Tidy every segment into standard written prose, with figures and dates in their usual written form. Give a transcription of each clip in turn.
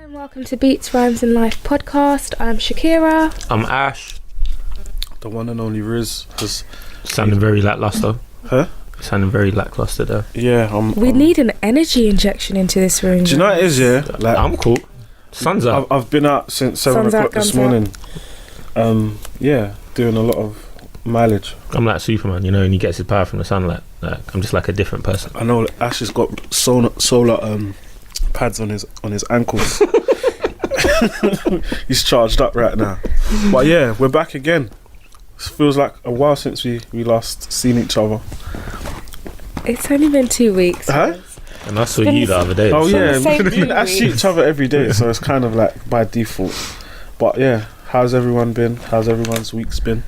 And welcome to Beats, Rhymes and Life podcast. I'm Shakira. I'm Ash. The one and only Riz. Sounding very lackluster. Huh? Sounding very lackluster there. Yeah, we need an energy injection into this room. Do you know what it is, yeah? Like, I'm cool. Sun's out. I've been out since 7 o'clock this morning. Yeah, doing a lot of mileage. I'm like Superman, you know, and he gets his power from the sunlight. Like, I'm just like a different person. I know Ash has got solar pads on his ankles. He's charged up right now. But yeah, we're back again. It feels like a while since we last seen each other. It's only been 2 weeks. Huh? And I saw you the other day. Oh so. yeah, we see each other every day, so it's kind of like by default. But yeah, how's everyone been? How's everyone's weeks been?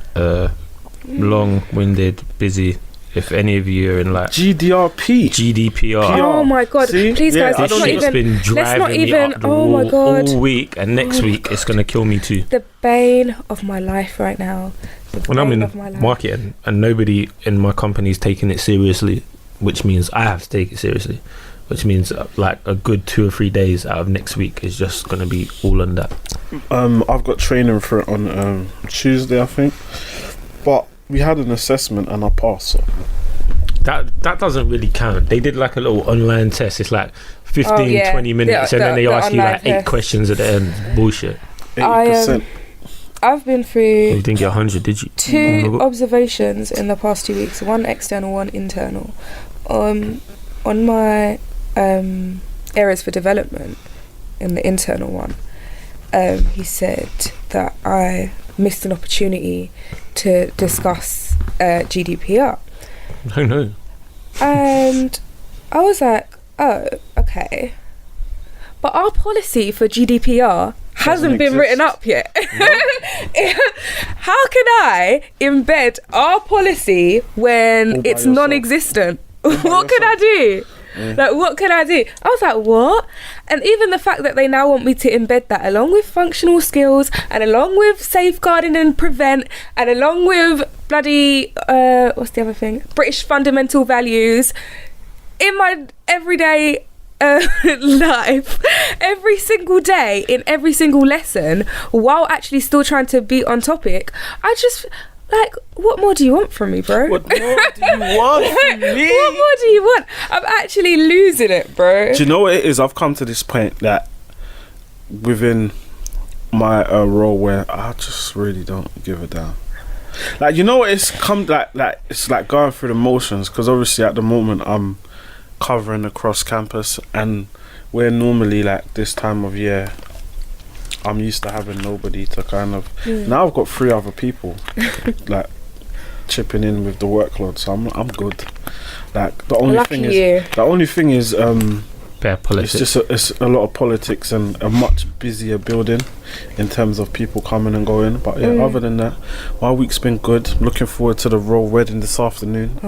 Long-winded, busy. If any of you are in like GDPR. Oh my god! See? Please, Yeah, guys, This shit's been driving me up the wall my god! all week, and next week it's gonna kill me too. The bane of my life right now. When I'm in marketing and nobody in my company is taking it seriously, which means I have to take it seriously, which means like a good 2 or 3 days out of next week is just gonna be all on that. I've got training for it on Tuesday, I think, but we had an assessment and I passed. So. That doesn't really count. They did like a little online test. It's like 20 minutes, and then they ask you like 8 questions at the end. Bullshit. 80%. I've been through. You didn't get 100, did you? 2 observations in the past 2 weeks. One external, one internal. On my areas for development, in the internal one, he said that I missed an opportunity to discuss GDPR. No. And I was like, oh, okay. But our policy for GDPR hasn't been written up yet. No. How can I embed our policy when it's non-existent? What can I do? Yeah. Like, what can I do? I was like, what? And even the fact that they now want me to embed that along with functional skills and along with safeguarding and prevent and along with bloody what's the other thing, British fundamental values in my everyday life, every single day, in every single lesson, while actually still trying to be on topic. I just like, what more do you want from me, bro? What more do you want from me? What more do you want? I'm actually losing it, bro. Do you know what it is? I've come to this point that within my role where I just really don't give a damn. Like, you know what? It's come like it's like going through the motions, because obviously at the moment I'm covering across campus, and we're normally like this time of year, I'm used to having nobody to kind of. Now I've got 3 other people like chipping in with the workload, so I'm good. Like the only thing is politics. It's just it's a lot of politics and a much busier building in terms of people coming and going. But yeah, other than that, my week's been good. Looking forward to the royal wedding this afternoon.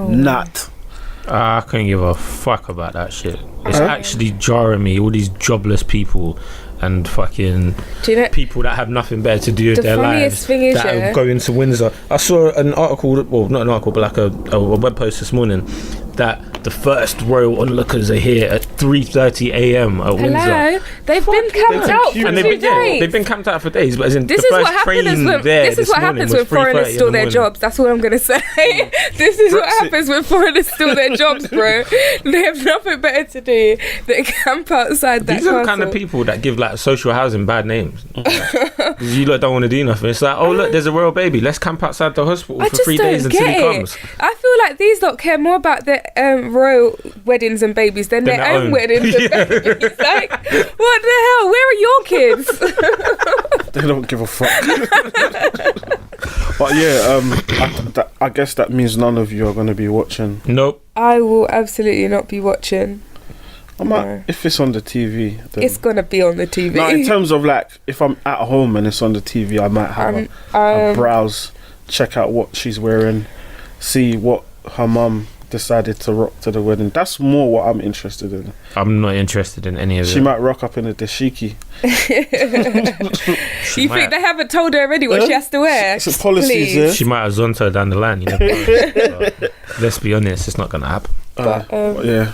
I couldn't give a fuck about that shit. It's actually jarring me. All these jobless people and fucking people that have nothing better to do with their lives that are going to Windsor. I saw an article, well, not an article, but like a web post this morning, that the first royal onlookers are here at 3:30 a.m. at Windsor. Hello, they've been camped out for 2 days. They've been camped out for days, but as in this the is first what happens when this is what happens when foreigners steal their jobs. That's what I'm gonna say. This is what happens when foreigners steal their jobs, bro. They have nothing better to do than camp outside that. These are the kind of people that give like social housing bad names. You lot don't want to do nothing. It's like, oh look, there's a royal baby. Let's camp outside the hospital for 3 days until he comes. I feel like these lot care more about their royal weddings and babies than their own weddings and babies. Like, what the hell? Where are your kids? They don't give a fuck. But yeah, I guess that means none of you are going to be watching. Nope. I will absolutely not be watching. If it's on the TV, then it's gonna be on the TV. No, in terms of like, if I'm at home and it's on the TV, I might have a browse, check out what she's wearing, see what her mum decided to rock to the wedding. That's more what I'm interested in. I'm not interested in any of it. She might rock up in a dashiki. You think they haven't told her already what she has to wear? It's policies, yeah? She might have zonto down the line, you know. Let's be honest, it's not gonna happen. Yeah.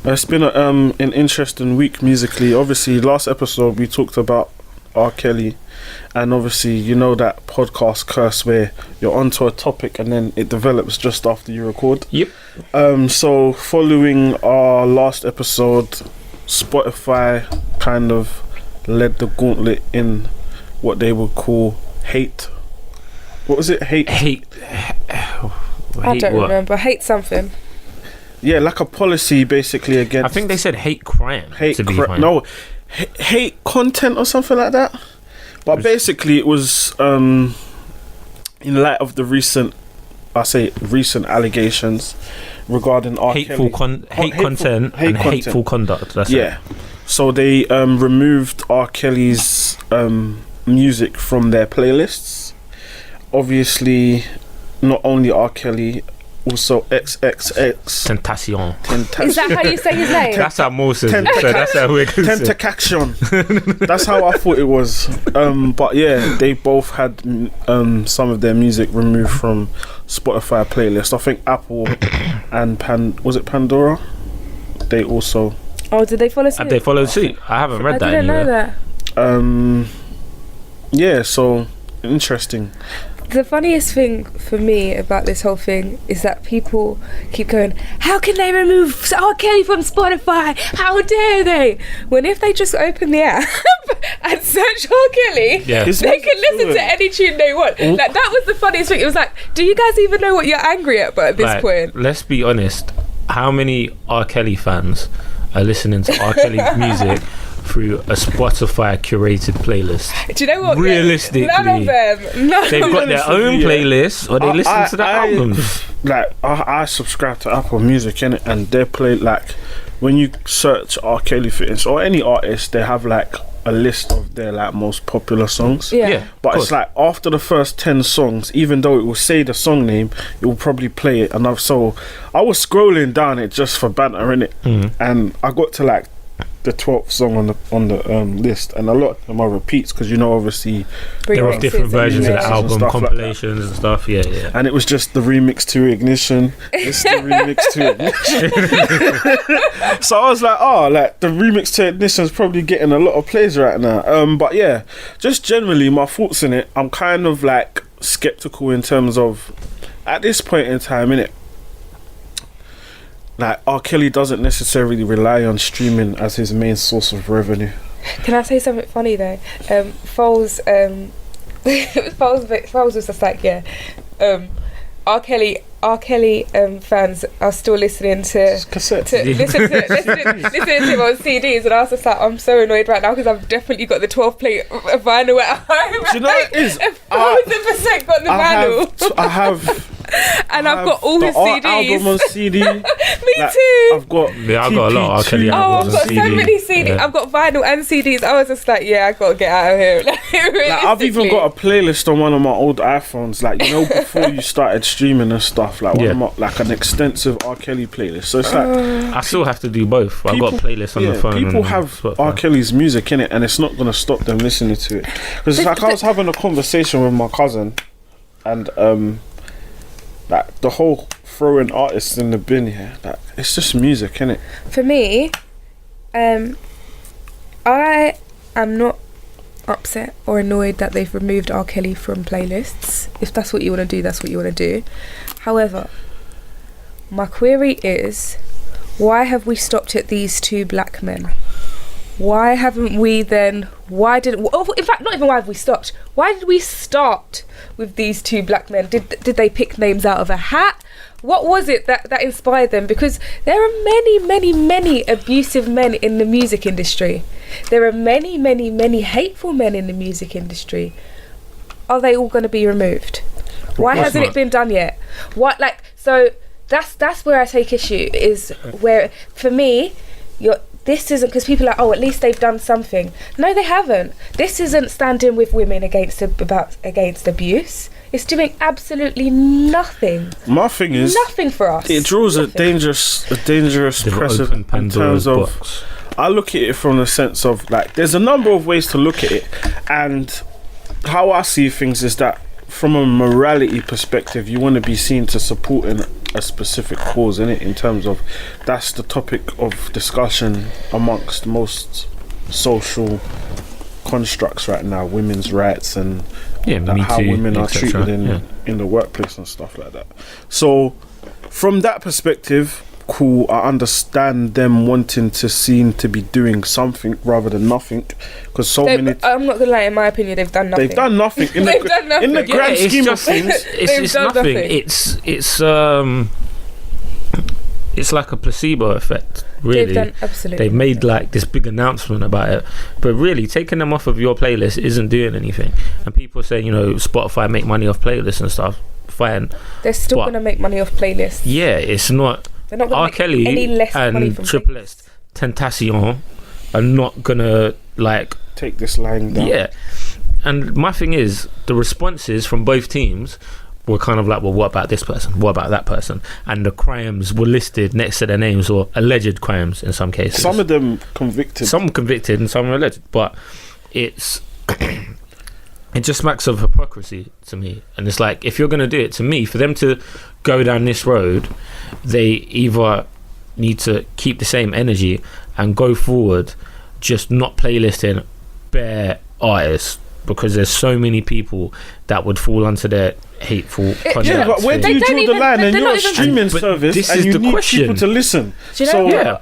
It's been an interesting week musically. Obviously, last episode we talked about R. Kelly, and obviously you know that podcast curse where you're onto a topic and then it develops just after you record. Yep. So following our last episode, Spotify kind of led the gauntlet in what they would call hate. What was it? Hate. I don't remember. Hate something. Yeah, like a policy basically against. I think they said hate crime. No, hate content or something like that. But basically, it was in light of the recent allegations regarding R. hateful content and hateful conduct. That's it. So they removed R. Kelly's music from their playlists. Obviously, not only R. Kelly, also Tentacion. Is that how you say his name? That's how Mo says it. So that's how we're going to say. Tentacaction. That's how I thought it was. But yeah, they both had some of their music removed from Spotify playlist. I think Apple and was it Pandora? They also. Oh, did they follow suit? Have they followed suit? I haven't read that. I didn't know that. Yeah. So interesting. The funniest thing for me about this whole thing is that people keep going, how can they remove R. Kelly from Spotify? How dare they? When if they just open the app and search R. Kelly, they can listen to any tune they want. Like, that was the funniest thing. It was like, do you guys even know what you're angry at at this point? Let's be honest. How many R. Kelly fans are listening to R. Kelly music through a Spotify curated playlist? Do you know what? Realistically, none of them. They've got their own playlist, or they listen to the albums. I subscribe to Apple Music, innit, and they play, like, when you search R. Kelly fitness or any artist, they have like a list of their like most popular songs. But it's like after the first 10 songs, even though it will say the song name, it will probably play it. And so I was scrolling down it just for banter, innit, and I got to like the 12th song on the list, and a lot of them are repeats because obviously there are different versions of the album, compilations and stuff. And it was just the remix to Ignition. It's the remix to Ignition. So I was like, the remix to Ignition is probably getting a lot of plays right now. But yeah, just generally my thoughts in it, I'm kind of like skeptical in terms of at this point in time, innit, like R. Kelly doesn't necessarily rely on streaming as his main source of revenue. Can I say something funny though? Foles was just like, R. Kelly fans are still listening to cassettes. Listening to him on CDs, and I was just like, I'm so annoyed right now because I've definitely got the 12 plate vinyl at home. Do you know what it is? 1,000% got the vinyl. I have. And I've got all his CDs. Album on CD. Me too. I've got I've got a lot of R. Kelly I've albums got on CD. so many CDs. Yeah. I've got vinyl and CDs. I was just like, I got to get out of here. I've even got a playlist on one of my old iPhones, like before you started streaming and stuff, like one of my, like an extensive R. Kelly playlist. So it's like I still have to do both. I've got playlists on the phone. People have Spotify. R. Kelly's music in it, and it's not going to stop them listening to it. Because it's like I was having a conversation with my cousin, and like the whole throwing artists in the bin here, like, it's just music, innit? For me, I am not upset or annoyed that they've removed R. Kelly from playlists. If that's what you want to do, that's what you want to do. However, my query is, why have we stopped at these two black men? Why haven't we then? In fact, not even why have we stopped? Why did we start with these two black men? Did they pick names out of a hat? What was it that inspired them? Because there are many abusive men in the music industry. There are many hateful men in the music industry. Are they all going to be removed? Why hasn't it been done yet? So that's where I take issue. Is where for me, this isn't, because people are like, at least they've done something. No, they haven't. This isn't standing with women against abuse. It's doing absolutely nothing. My thing is nothing for us. It draws a dangerous precedent in terms of. I look at it from the sense of like, there's a number of ways to look at it, and how I see things is that from a morality perspective, you want to be seen to supporting a specific cause in it, in terms of that's the topic of discussion amongst most social constructs right now, women's rights and how women are treated in the workplace and stuff like that. So from that perspective, cool, I understand them wanting to seem to be doing something rather than nothing, because I'm not gonna lie, in my opinion, they've done nothing. In the grand scheme of things, it's nothing. It's like a placebo effect, really. They've made like this big announcement about it, but really taking them off of your playlist isn't doing anything. And people say, Spotify make money off playlists and stuff. Fine, they're still gonna make money off playlists. Yeah, it's not. They're not gonna R. make Kelly any less money and from Triple S Tentacion are not gonna take this line down. Yeah, and my thing is, the responses from both teams were kind of like, well, what about this person? What about that person? And the crimes were listed next to their names, or alleged crimes in some cases. Some of them convicted. Some convicted and some were alleged. But it's it just smacks of hypocrisy to me. And it's like, if you're going to do it, to me, for them to go down this road, they either need to keep the same energy and go forward, just not playlisting bare artists, because there's so many people that would fall onto their hateful conduct. Yeah, but where do you draw the line? And you're a streaming service, and you need people to listen. Do you know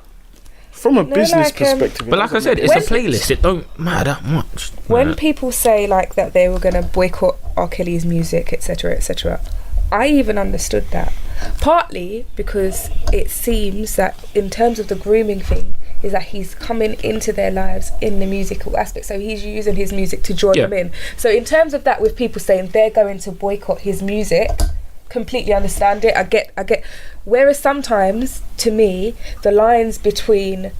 from a business perspective, but like I said, it's a playlist. It don't matter that much. When people say like that they were going to boycott R. Kelly's music, etc., etc., I even understood that. Partly because it seems that in terms of the grooming thing, is that he's coming into their lives in the musical aspect, so he's using his music to draw them in. So in terms of that, with people saying they're going to boycott his music, completely understand it. I get. Whereas sometimes, to me, the lines between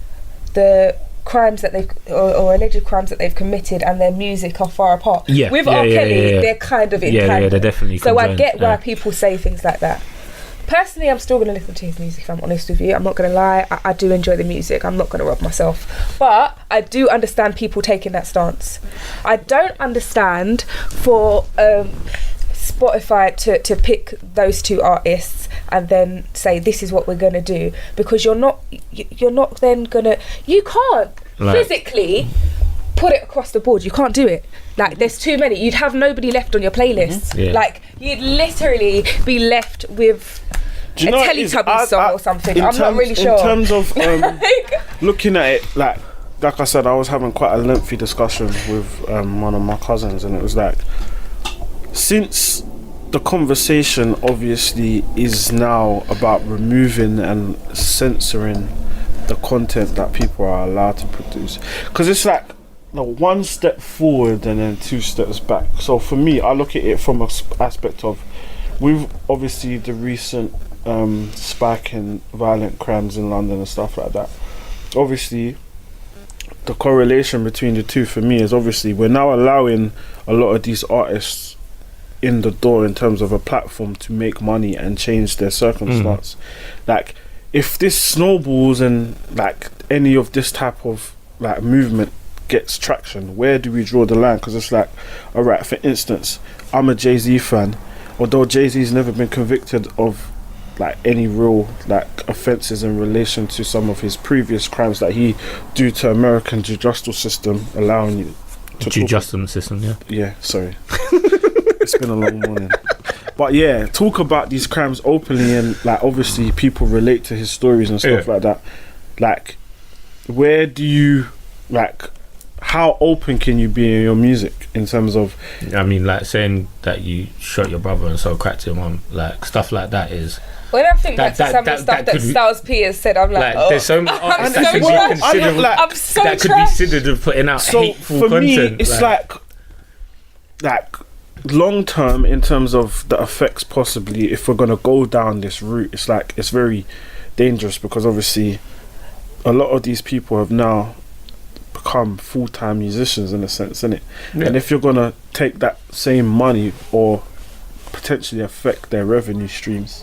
the crimes that they've or alleged crimes that they've committed and their music are far apart. With R. Kelly, they're kind of in tandem. Yeah, they're definitely. So I get why people say things like that. Personally, I'm still going to listen to his music, if I'm honest with you. I'm not going to lie. I do enjoy the music. I'm not going to rob myself. But I do understand people taking that stance. I don't understand for Spotify to pick those two artists and then say, this is what we're going to do. Because you're not then going to... You can't physically put it across the board. You can't do it. Like, there's too many. You'd have nobody left on your playlist. Yeah. Like, you'd literally be left with a Teletubbies song or something. I'm not really sure. In terms of looking at it, like I said, I was having quite a lengthy discussion with one of my cousins, and it was like, since the conversation obviously is now about removing and censoring the content that people are allowed to produce, because it's like one step forward and then two steps back. So for me, I look at it from an aspect of, with obviously the recent spike in violent crimes in London and stuff like that, obviously the correlation between the two for me is obviously we're now allowing a lot of these artists in the door in terms of a platform to make money and change their circumstance. Like, if this snowballs and like any of this type of like movement gets traction, where do we draw the line? Because it's like, alright, for instance, I'm a Jay-Z fan, although Jay-Z's never been convicted of like any real like offences in relation to some of his previous crimes that he, due to American judicial system allowing you to judicial system, sorry. It's been a long morning. But yeah, talk about these crimes openly, and like obviously people relate to his stories and stuff like that. Like, where do you like, how open can you be in your music in terms of, I mean, like saying that you shot your brother and sold crack to your mum, like stuff like that is, when I think back to some of the stuff that Styles P has said, I'm like, there's so many artists that could be considered, that could be considered of putting out hateful content. For me, it's like long term in terms of the effects possibly, if we're going to go down this route, it's like, it's very dangerous, because obviously a lot of these people have now become full-time musicians in a sense, innit? And if you're going to take that same money or potentially affect their revenue streams,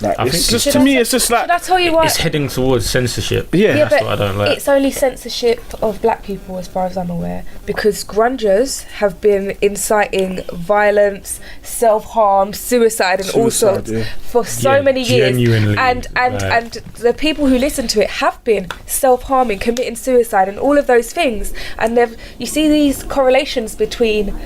Like, it's just, to me, it's just like... Should I tell you what? It's heading towards censorship. Yeah, that's what I don't like. It's only censorship of black people, as far as I'm aware, because grungers have been inciting violence, self-harm, suicide, and all sorts for so many years. And the people who listen to it have been self-harming, committing suicide, and all of those things. And you see these correlations between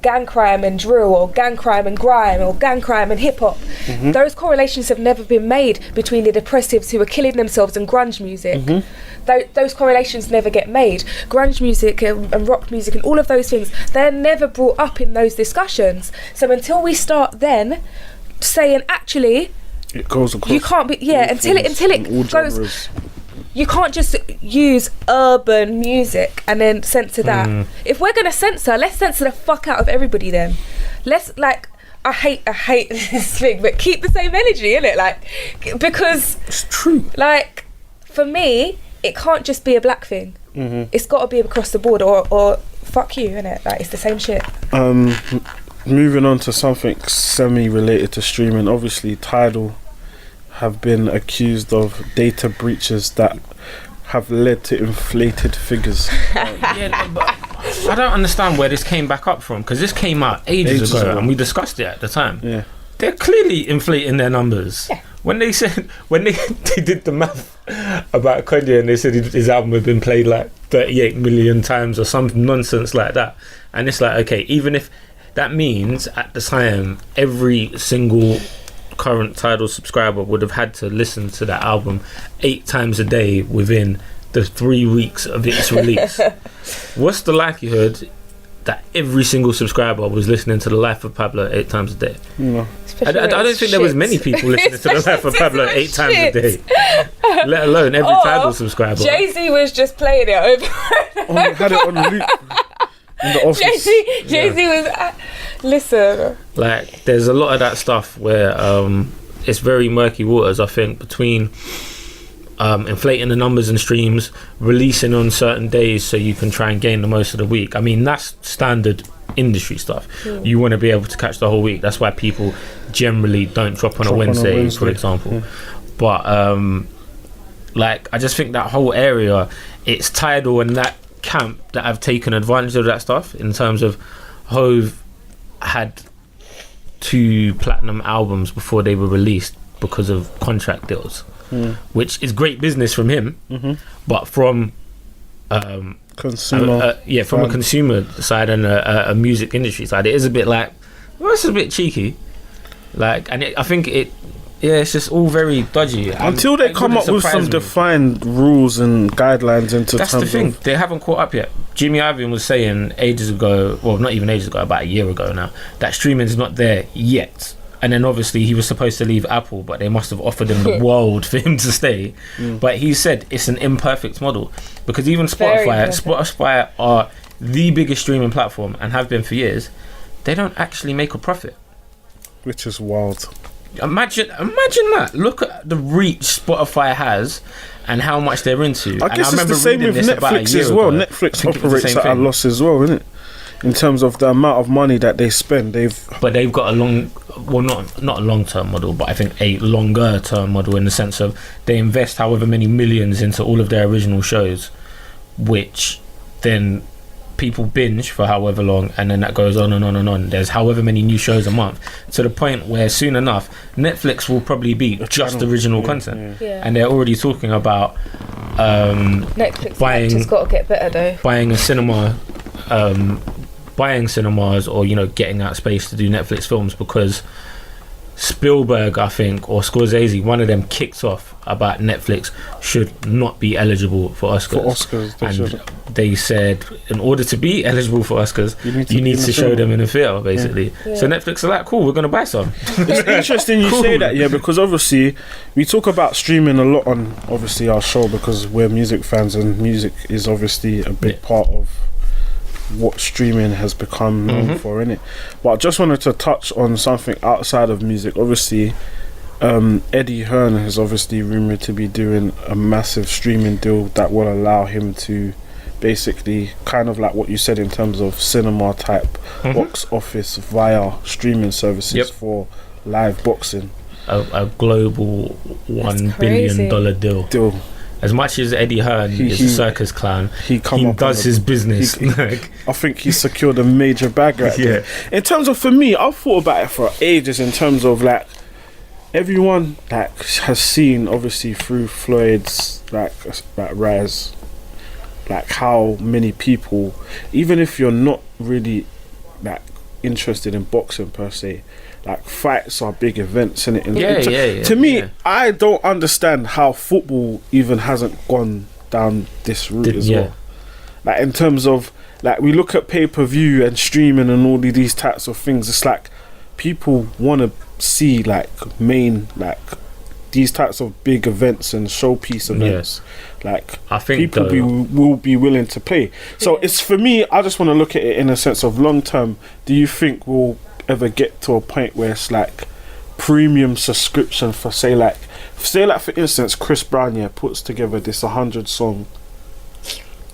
gang crime and drill, or gang crime and grime, or gang crime and hip-hop. Those correlations have never been made between the depressives who are killing themselves and grunge music. Those correlations never get made. Grunge music and rock music and all of those things, they're never brought up in those discussions. So until we start then saying, actually, it goes across, you can't be, until it goes genres. You can't just use urban music and then censor that. If we're gonna censor, let's censor the fuck out of everybody then. Let's, like, I hate this thing, but keep the same energy, innit? Like, because it's true. Like, for me, it can't just be a black thing. It's got to be across the board, or fuck you, innit? Like, it's the same shit. Moving on to something semi-related to streaming, obviously Tidal have been accused of data breaches that have led to inflated figures. But I don't understand where this came back up from, because this came out ages ago and we discussed it at the time. Yeah, they're clearly inflating their numbers. When they did the math about Kanye and they said his album had been played like 38 million times or some nonsense like that, and it's like, okay, even if that means at the time every single current Tidal subscriber would have had to listen to that album 8 times a day within the 3 weeks of its release, what's the likelihood that every single subscriber was listening to The Life of Pablo 8 times a day? I don't think there was many people listening to The Life of Pablo 8 times a day, let alone every Tidal subscriber. Jay-Z was just playing it over. Had it on loop in the office. Jay-Z was listen, like, there's a lot of that stuff where it's very murky waters, I think, between inflating the numbers and streams, releasing on certain days so you can try and gain the most of the week. I mean, that's standard industry stuff. You want to be able to catch the whole week. That's why people generally don't drop on a Wednesday, for example. But like, I just think that whole area, it's Tidal and that camp that have taken advantage of that stuff, in terms of Hove had 2 platinum albums before they were released because of contract deals, which is great business from him, but from consumer, from a consumer side and a music industry side, it is a bit like, well, it's a bit cheeky, like, and I think it's just all very dodgy until they come up with some defined rules and guidelines into. That's the thing, they haven't caught up yet. Jimmy Iovine was saying ages ago, well, not even ages ago, about a year ago now, that streaming's not there yet. And then obviously he was supposed to leave Apple, but they must have offered him the world for him to stay. But he said it's an imperfect model, because even Spotify are the biggest streaming platform and have been for years. They don't actually make a profit, which is wild. Imagine that. Look at the reach Spotify has and how much they're into. I guess it's the same with Netflix as well. Netflix operates at a loss as well, isn't it? In terms of the amount of money that they spend, they've got a not a long-term model, but I think a longer-term model, in the sense of they invest however many millions into all of their original shows, which then people binge for however long, and then that goes on and on and on. There's however many new shows a month, to the point where soon enough Netflix will probably be just original content. And they're already talking about Netflix buying, got to get better though, buying a cinema, buying cinemas, or getting out space to do Netflix films, because Spielberg, I think, or Scorsese, one of them kicked off about Netflix should not be eligible for Oscars. They said, in order to be eligible for Oscars, you need to show them in a theatre, basically. So Netflix are like, cool, we're going to buy some. It's interesting you say that, because obviously we talk about streaming a lot on obviously our show, because we're music fans, and music is obviously a big part of what streaming has become known for, innit? But I just wanted to touch on something outside of music. Obviously, Eddie Hearn is obviously rumoured to be doing a massive streaming deal that will allow him to basically, kind of like what you said in terms of cinema type box office via streaming services for live boxing. a global $1 billion deal. As much as Eddie Hearn is a circus clown, he does his business. I think he secured a major bag right there. In terms of, for me, I've thought about it for ages in terms of like, everyone like has seen obviously through Floyd's like rise, like how many people, even if you're not really like interested in boxing per se, like fights are big events in it. To me, I don't understand how football even hasn't gone down this route as well. Like in terms of like, we look at pay-per-view and streaming and all these types of things. It's like people want to see like main like these types of big events and showpiece events. Like I think people will be willing to pay. So it's, for me, I just want to look at it in a sense of long term. Do you think we'll ever get to a point where it's like premium subscription for say like for instance Chris Brown puts together this 100 song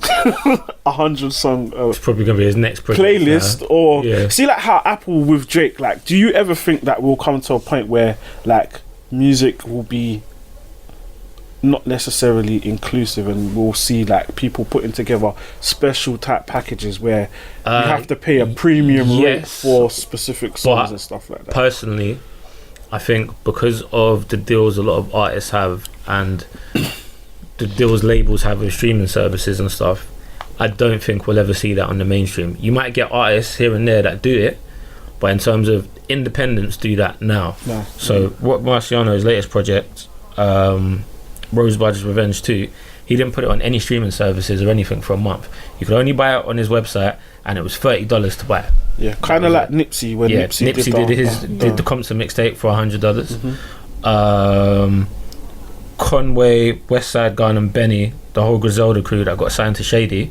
it's probably gonna be his next playlist or see like how Apple with Drake, like do you ever think that we'll come to a point where like music will be not necessarily inclusive and we'll see like people putting together special type packages where you have to pay a premium rate for specific songs and stuff like that? Personally, I think because of the deals a lot of artists have and the deals labels have with streaming services and stuff, I don't think we'll ever see that on the mainstream. You might get artists here and there that do it, but in terms of independents do that now. So what Marciano's latest project, Rosebud's Revenge 2, he didn't put it on any streaming services or anything for a month. You could only buy it on his website and it was $30 to buy it. Kind of like Nipsey when Nipsey did the Compton mixtape for $100. Conway, Westside Gun and Benny, the whole Griselda crew that got signed to Shady,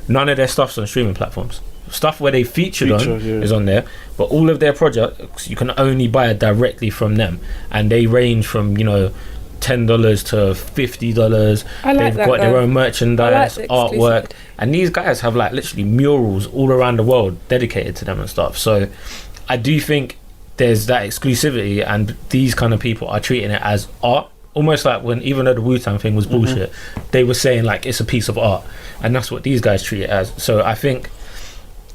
none of their stuff's on streaming platforms. Stuff where they featured is on there, but all of their projects you can only buy it directly from them, and they range from $10 to $50. They've got their own merchandise, artwork, and these guys have like literally murals all around the world dedicated to them and stuff. So I do think there's that exclusivity, and these kind of people are treating it as art. Almost like when, even though the Wu-Tang thing was bullshit, they were saying like it's a piece of art, and that's what these guys treat it as. So I think,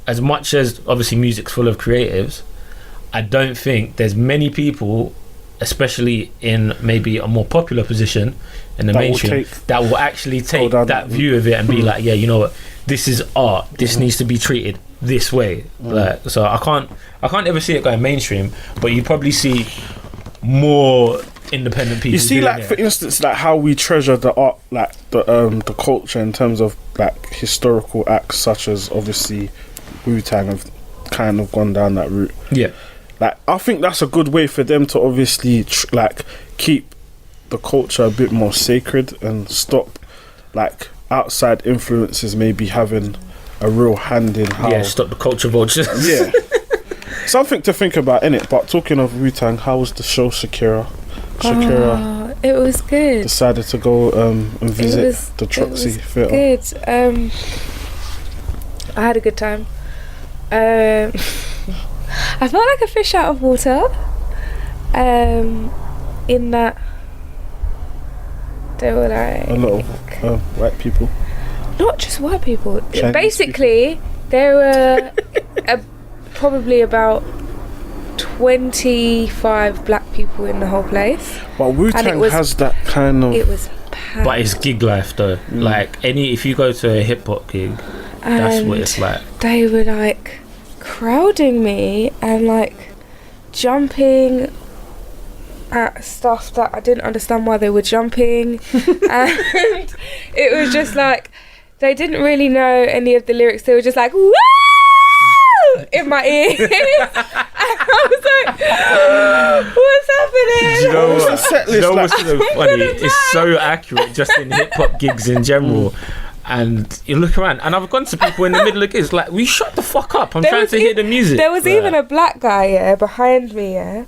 as much as obviously music's full of creatives, I don't think there's many people, especially in maybe a more popular position in the mainstream, that will actually take that view of it and be like, yeah, you know what, this is art, this needs to be treated this way. Like, so I can't ever see it going mainstream, but you probably see more independent people. You see, like for instance, like how we treasure the art, like the culture in terms of like historical acts, such as obviously Wu-Tang have kind of gone down that route. Like I think that's a good way for them to obviously like keep the culture a bit more sacred and stop like outside influences maybe having a real hand in how stop the culture vultures. Something to think about, innit? But talking of Wu-Tang, how was the show, Shakira? It was good. Decided to go and visit the Troxy Theatre. Good. I had a good time. I felt like a fish out of water. In that there were like a lot of white people. Not just white people. Chinese basically people. There were probably about 25 black people in the whole place. But Wu-Tang has that kind of... It was packed. But it's gig life though. Like if you go to a hip hop gig, that's what it's like. They were like crowding me and like jumping at stuff that I didn't understand why they were jumping. And it was just like, they didn't really know any of the lyrics. They were just like, woo! In my ears. And I was like, what's happening? You know what's so funny? It's so accurate just in hip hop gigs in general. And you look around, and I've gone to people in the middle of gigs like, we shut the fuck up, I'm trying to hear the music. There was even a black guy behind me.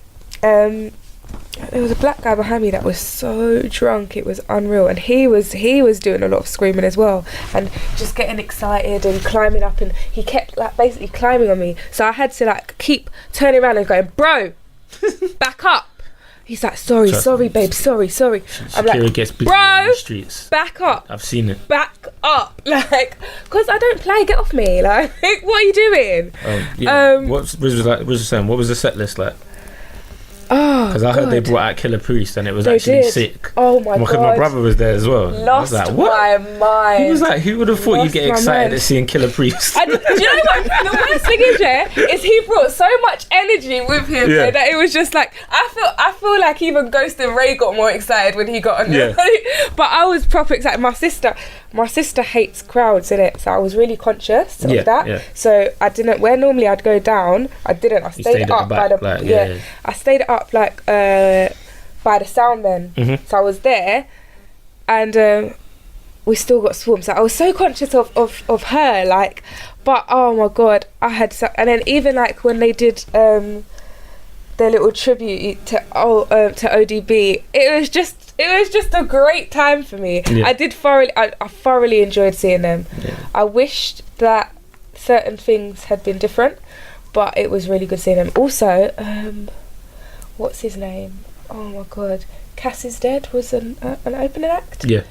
There was a black guy behind me that was so drunk, it was unreal, and he was doing a lot of screaming as well and just getting excited and climbing up, and he kept like basically climbing on me, so I had to like keep turning around and going, bro, back up, He's like, sorry, babe, sorry. I'm Shakira like, gets busy bro, in the streets. back up. I've seen it. Back up. Like, because I don't play, get off me. Like, what are you doing? What was the set list like? Oh, because I heard they brought out Killer Priest and it was they actually did. sick. Oh my god! Because my brother was there as well. Lost I was like, what? my mind. He was like, who would have thought you'd get excited at seeing Killer Priest? Do you know what? The worst thing is he brought so much energy with him that it was just like I feel like even Ghost and Ray got more excited when he got on. Yeah. But I was proper excited. My sister hates crowds, innit? So I was really conscious of that. Yeah. So I didn't. Where normally I'd go down, I didn't. I stayed up by the I stayed up like by the sound then. Mm-hmm. So I was there, and we still got swarmed. So I was so conscious of her, like. But oh my god, I had and then even like when they did their little tribute to ODB, it was just a great time for me. Yeah. I thoroughly enjoyed seeing them. Yeah. I wished that certain things had been different, but it was really good seeing them. Also, what's his name? Oh my god, Cassie's Dead was an opening act. Yeah.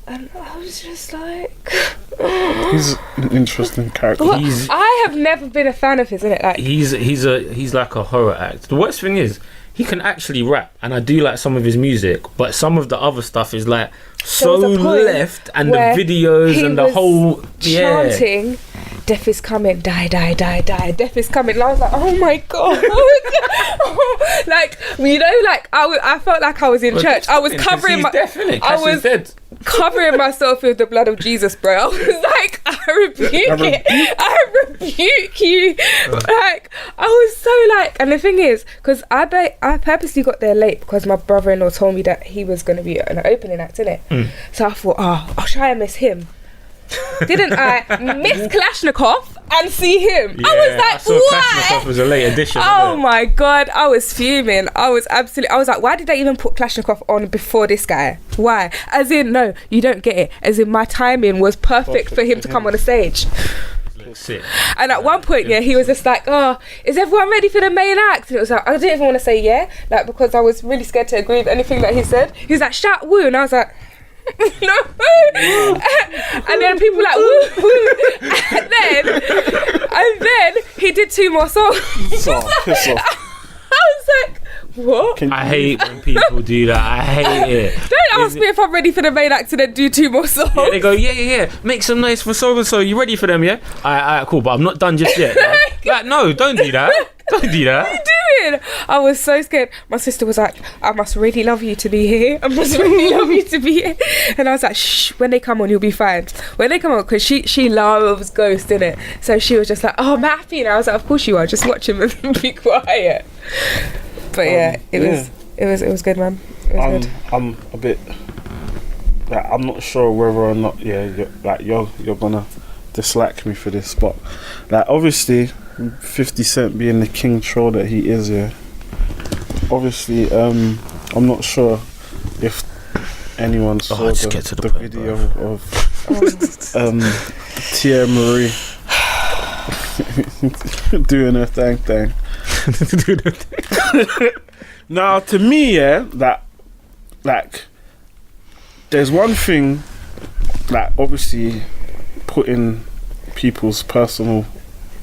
And I was just like... He's an interesting character. I have never been a fan of his, innit? Like, he's like a horror act. The worst thing is, he can actually rap, and I do like some of his music, but some of the other stuff is like so left, and the videos and the whole... chanting, death is coming, die, death is coming. And I was like, oh my god. Like, you know, like I felt like I was in church. I was covering covering myself with the blood of Jesus, bro. I was like, I rebuke you. Like, I was so like, and the thing is, because I purposely got there late because my brother-in-law told me that he was going to be an opening act, innit? So I thought, I'll try and miss him. Didn't I miss Kalashnikov and see him? Yeah, I was like, why? Kalashnikov was a late addition. Oh my god, I was fuming. I was like, why did they even put Kalashnikov on before this guy? Why? As in, no, you don't get it. As in, my timing was perfect for him to come on the stage. Sick. And at one point, he was just like, oh, is everyone ready for the main act? And it was like, I didn't even want to say like, because I was really scared to agree with anything that he said. He was like, shout woo, and I was like, no. And then people like woo, woo. And then he did 2 more songs. Piss off. I was like, what? I hate when people do that. I hate it. Don't ask me if I'm ready for the main act and then do 2 more songs. Yeah, they go, yeah. Make some noise for so and so. You ready for them? Yeah. Alright, cool. But I'm not done just yet. Like, no, don't do that. Don't do that. What are you doing? I was so scared. My sister was like, I must really love you to be here. I must really love you to be here. And I was like, shh, when they come on, you'll be fine. When they come on, because she loves Ghost, innit? So she was just like, oh, I'm happy. And I was like, of course you are. Just watch him and be quiet. But it was good, man. It was good. I'm a bit... Like, I'm not sure whether or not, you're gonna dislike me for this, but like, obviously 50 Cent being the king troll that he is, obviously I'm not sure if anyone saw the video of Tia Marie doing her thing. Now, to me, like, there's one thing, like, obviously putting people's personal,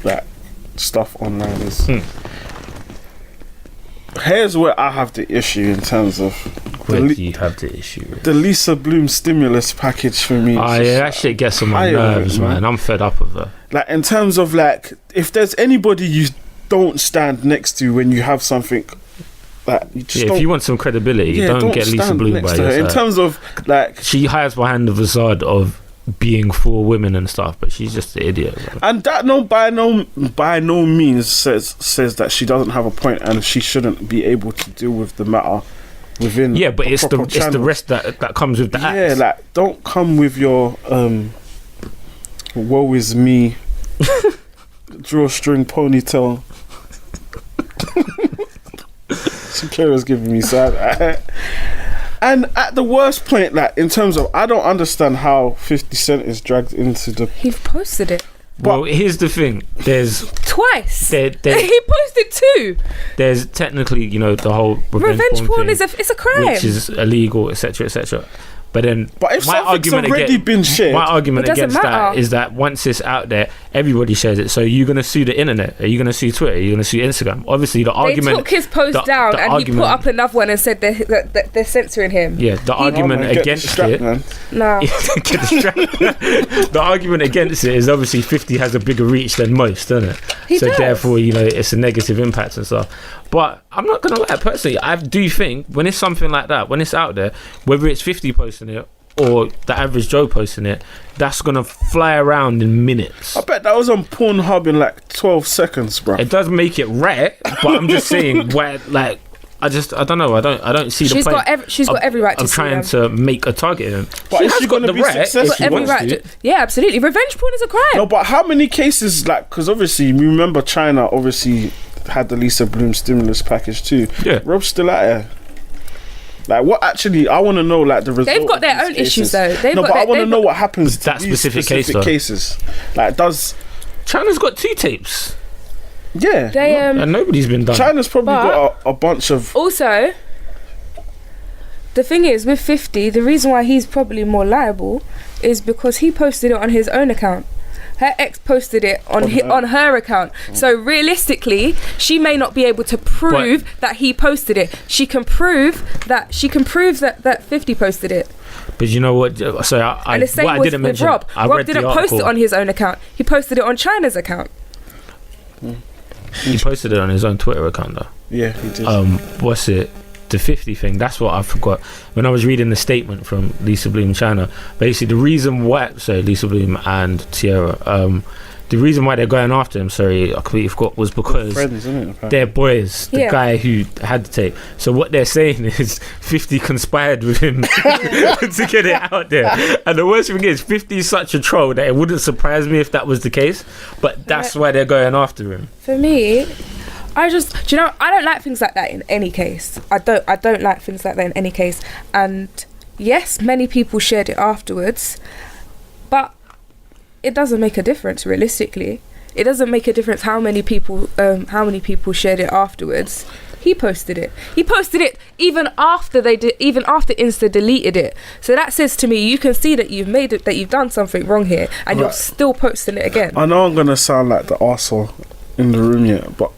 like, stuff online is. Here's where I have the issue in terms of. Where do you have the issue? The Lisa Bloom stimulus package for me. Oh yeah, that shit gets on my nerves, man. I'm fed up with her. Like, in terms of, like, if there's anybody you don't stand next to when you have something. Like, you just if you want some credibility, don't get Lisa Bloom by your side. In terms of, like, she hides behind the facade of being for women and stuff, but she's just an idiot, bro. And that by no means says that she doesn't have a point and she shouldn't be able to deal with the matter within. Yeah, but it's the rest that comes with the act. Yeah, like, don't come with your woe is me drawstring ponytail. Shakira's giving me sad. And at the worst point, like, in terms of, I don't understand how 50 Cent is dragged into the... He posted it. Well, here's the thing. There's twice. He posted 2. There's technically, the whole revenge porn is a crime, which is illegal, etc., etc. But if my argument against that is that once it's out there, everybody shares it. So you're going to sue the internet? Are you going to sue Twitter? Are you going to sue Instagram? Obviously, the argument... They took his post down and he put up another one and said they're censoring him. Yeah, the argument against it... No. The argument against it is obviously 50 has a bigger reach than most, doesn't it? So therefore, it's a negative impact and stuff. But I'm not going to lie, personally, I do think when it's something like that, when it's out there, whether it's 50 posting it or the average Joe posting it, that's going to fly around in minutes. I bet that was on Pornhub in like 12 seconds, bro. It does make it right, but I'm just saying, I don't know. I don't see the point. She's got every right to sue trying to make a target of him. But is she going to be successful? Yeah, absolutely. Revenge porn is a crime. No, but how many cases, because obviously, we remember China, obviously, had the Lisa Bloom stimulus package too. Yeah. Rob's still out here. What actually, I want to know, the result. They've got their own issues, though. But I want to know what happens to that specific cases. Does... China's got 2 tapes. Yeah. And nobody's been done. China's probably got a bunch of... Also, the thing is, with 50, the reason why he's probably more liable is because he posted it on his own account. Her ex posted it on her account. So realistically, she may not be able to prove that he posted it. She can prove that 50 posted it. But you know what? So and the same was with Rob. Rob didn't post it on his own account. He posted it on China's account. He posted it on his own Twitter account, though. Yeah, he did. What's it? The 50 thing, that's what I forgot when I was reading the statement from Lisa Bloom China. Basically, the reason why, Lisa Bloom and Tierra, the reason why they're going after him, I completely forgot, was because friends, isn't it, they're boys. The guy who had the tape. So what they're saying is 50 conspired with him to get it out there. And the worst thing is 50 is such a troll that it wouldn't surprise me if that was the case. But that's why they're going after him. For me, I don't like things like that in any case. I don't like things like that in any case. And yes, many people shared it afterwards, but it doesn't make a difference realistically. It doesn't make a difference how many people shared it afterwards. He posted it even after Insta deleted it. So that says to me, you can see that you've made it, that you've done something wrong here, and you're still posting it again. I know I'm gonna sound like the arsehole in the room here, but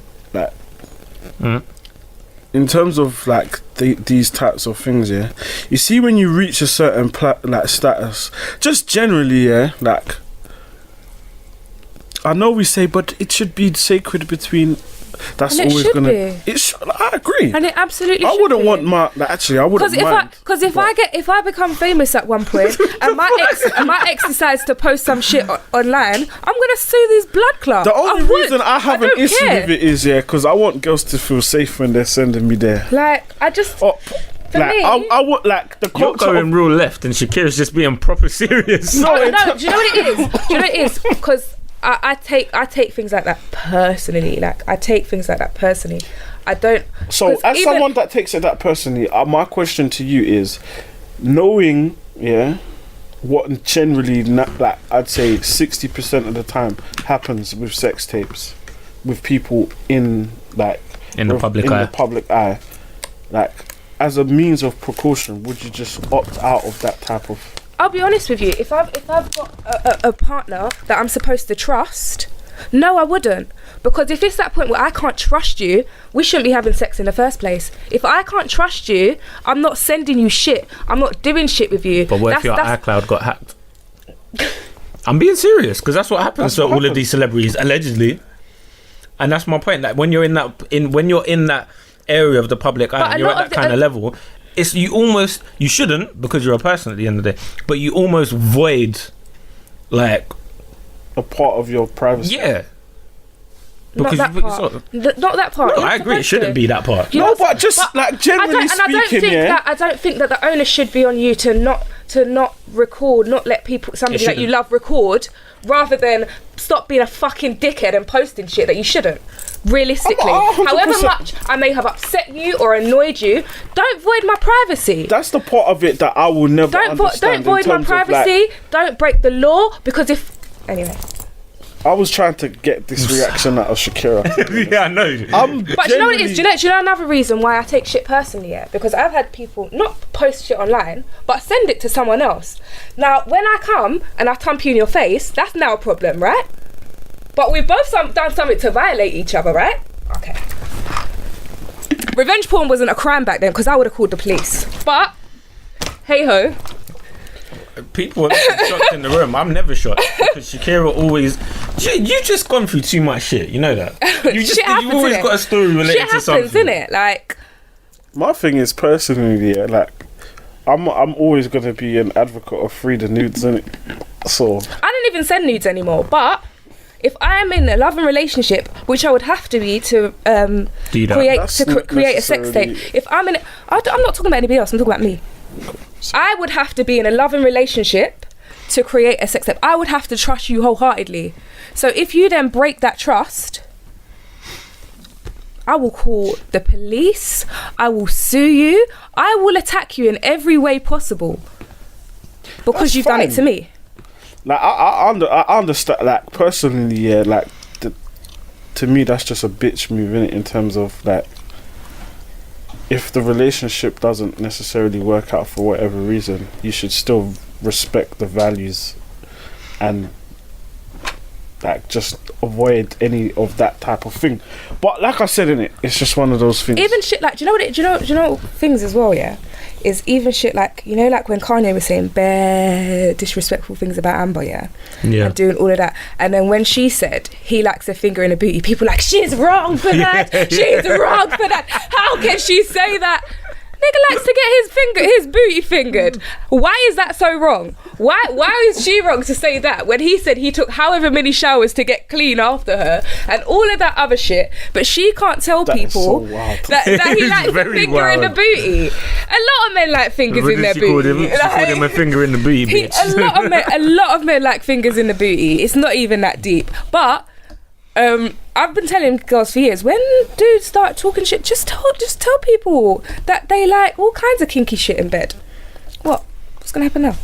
in terms of these types of things, you see when you reach a certain status, just generally, I know we say, but it should be sacred between. That's and always gonna. It should. I agree. And it absolutely. I wouldn't want my. Actually, I wouldn't mind. Because if I become famous at one point and my ex decides to post some shit online, I'm gonna sue these blood clots. The only reason I have an issue with it is because I want girls to feel safe when they're sending me there. I just. For me, I would the you're going real left, and Shakira's just being proper serious. No. Do you know what it is? Because I take things like that personally. I don't. So, as someone that takes it that personally, my question to you is, knowing, what generally, I'd say 60% of the time happens with sex tapes, with people in the public eye, as a means of precaution, would you just opt out of that type of? I'll be honest with you. If I've got a partner that I'm supposed to trust, no, I wouldn't. Because if it's that point where I can't trust you, we shouldn't be having sex in the first place. If I can't trust you, I'm not sending you shit. I'm not doing shit with you. But what if your iCloud got hacked? I'm being serious, because that's what happens to all of these celebrities, allegedly. And that's my point. When you're in that area of the public eye, and you're at that kind of level, you shouldn't, because you're a person at the end of the day, but you almost void a part of your privacy. Yeah. Not that part. No, I agree. It shouldn't be that part. But just generally speaking, I don't think that the onus should be on you to not record, not let somebody that you love record, rather than stop being a fucking dickhead and posting shit that you shouldn't. Realistically, however much I may have upset you or annoyed you, don't void my privacy. That's the part of it that I will never understand. Don't void my privacy. Don't break the law, because anyway. I was trying to get this reaction out of Shakira. Yeah, I know. But you know what it is? Do you know another reason why I take shit personally? Yeah, because I've had people not post shit online, but send it to someone else. Now, when I come and I thump you in your face, that's now a problem, right? But we've both done something to violate each other, right? Okay. Revenge porn wasn't a crime back then because I would have called the police. But hey ho. People are shocked in the room. I'm never shocked because Shakira always. You just gone through too much shit. You know that. You've always got a story related to something. Shit happens, innit? Like. My thing is personally, yeah, like I'm always gonna be an advocate of free the nudes, innit? So I don't even send nudes anymore, but. If I am in a loving relationship, which I would have to be to create a sex tape. If I'm in, I'm not talking about anybody else. I'm talking about me. I would have to be in a loving relationship to create a sex tape. I would have to trust you wholeheartedly. So if you then break that trust, I will call the police. I will sue you. I will attack you in every way possible because you've done it to me. Like I understand. Like personally, yeah. Like to me, that's just a bitch move, innit? In terms of like, if the relationship doesn't necessarily work out for whatever reason, you should still respect the values, and like just avoid any of that type of thing. But like I said, innit, it's just one of those things. Even shit like, do you know things as well? Yeah. Is even shit like, you know, like when Kanye was saying bare disrespectful things about Amber, yeah, and doing all of that, and then when she said he likes a finger in a booty, people like, she's wrong for that. She's wrong for that. How can she say that? Nigga likes to get his booty fingered. Why is that so wrong? Why is she wrong to say that when he said he took however many showers to get clean after her and all of that other shit, but she can't tell people that he likes a finger in the booty. A lot of men like fingers in their booty. She called him a finger in the booty, bitch. A lot of men like fingers in the booty. It's not even that deep. But I've been telling girls for years, when dudes start talking shit, just tell people that they like all kinds of kinky shit in bed. What's gonna happen now?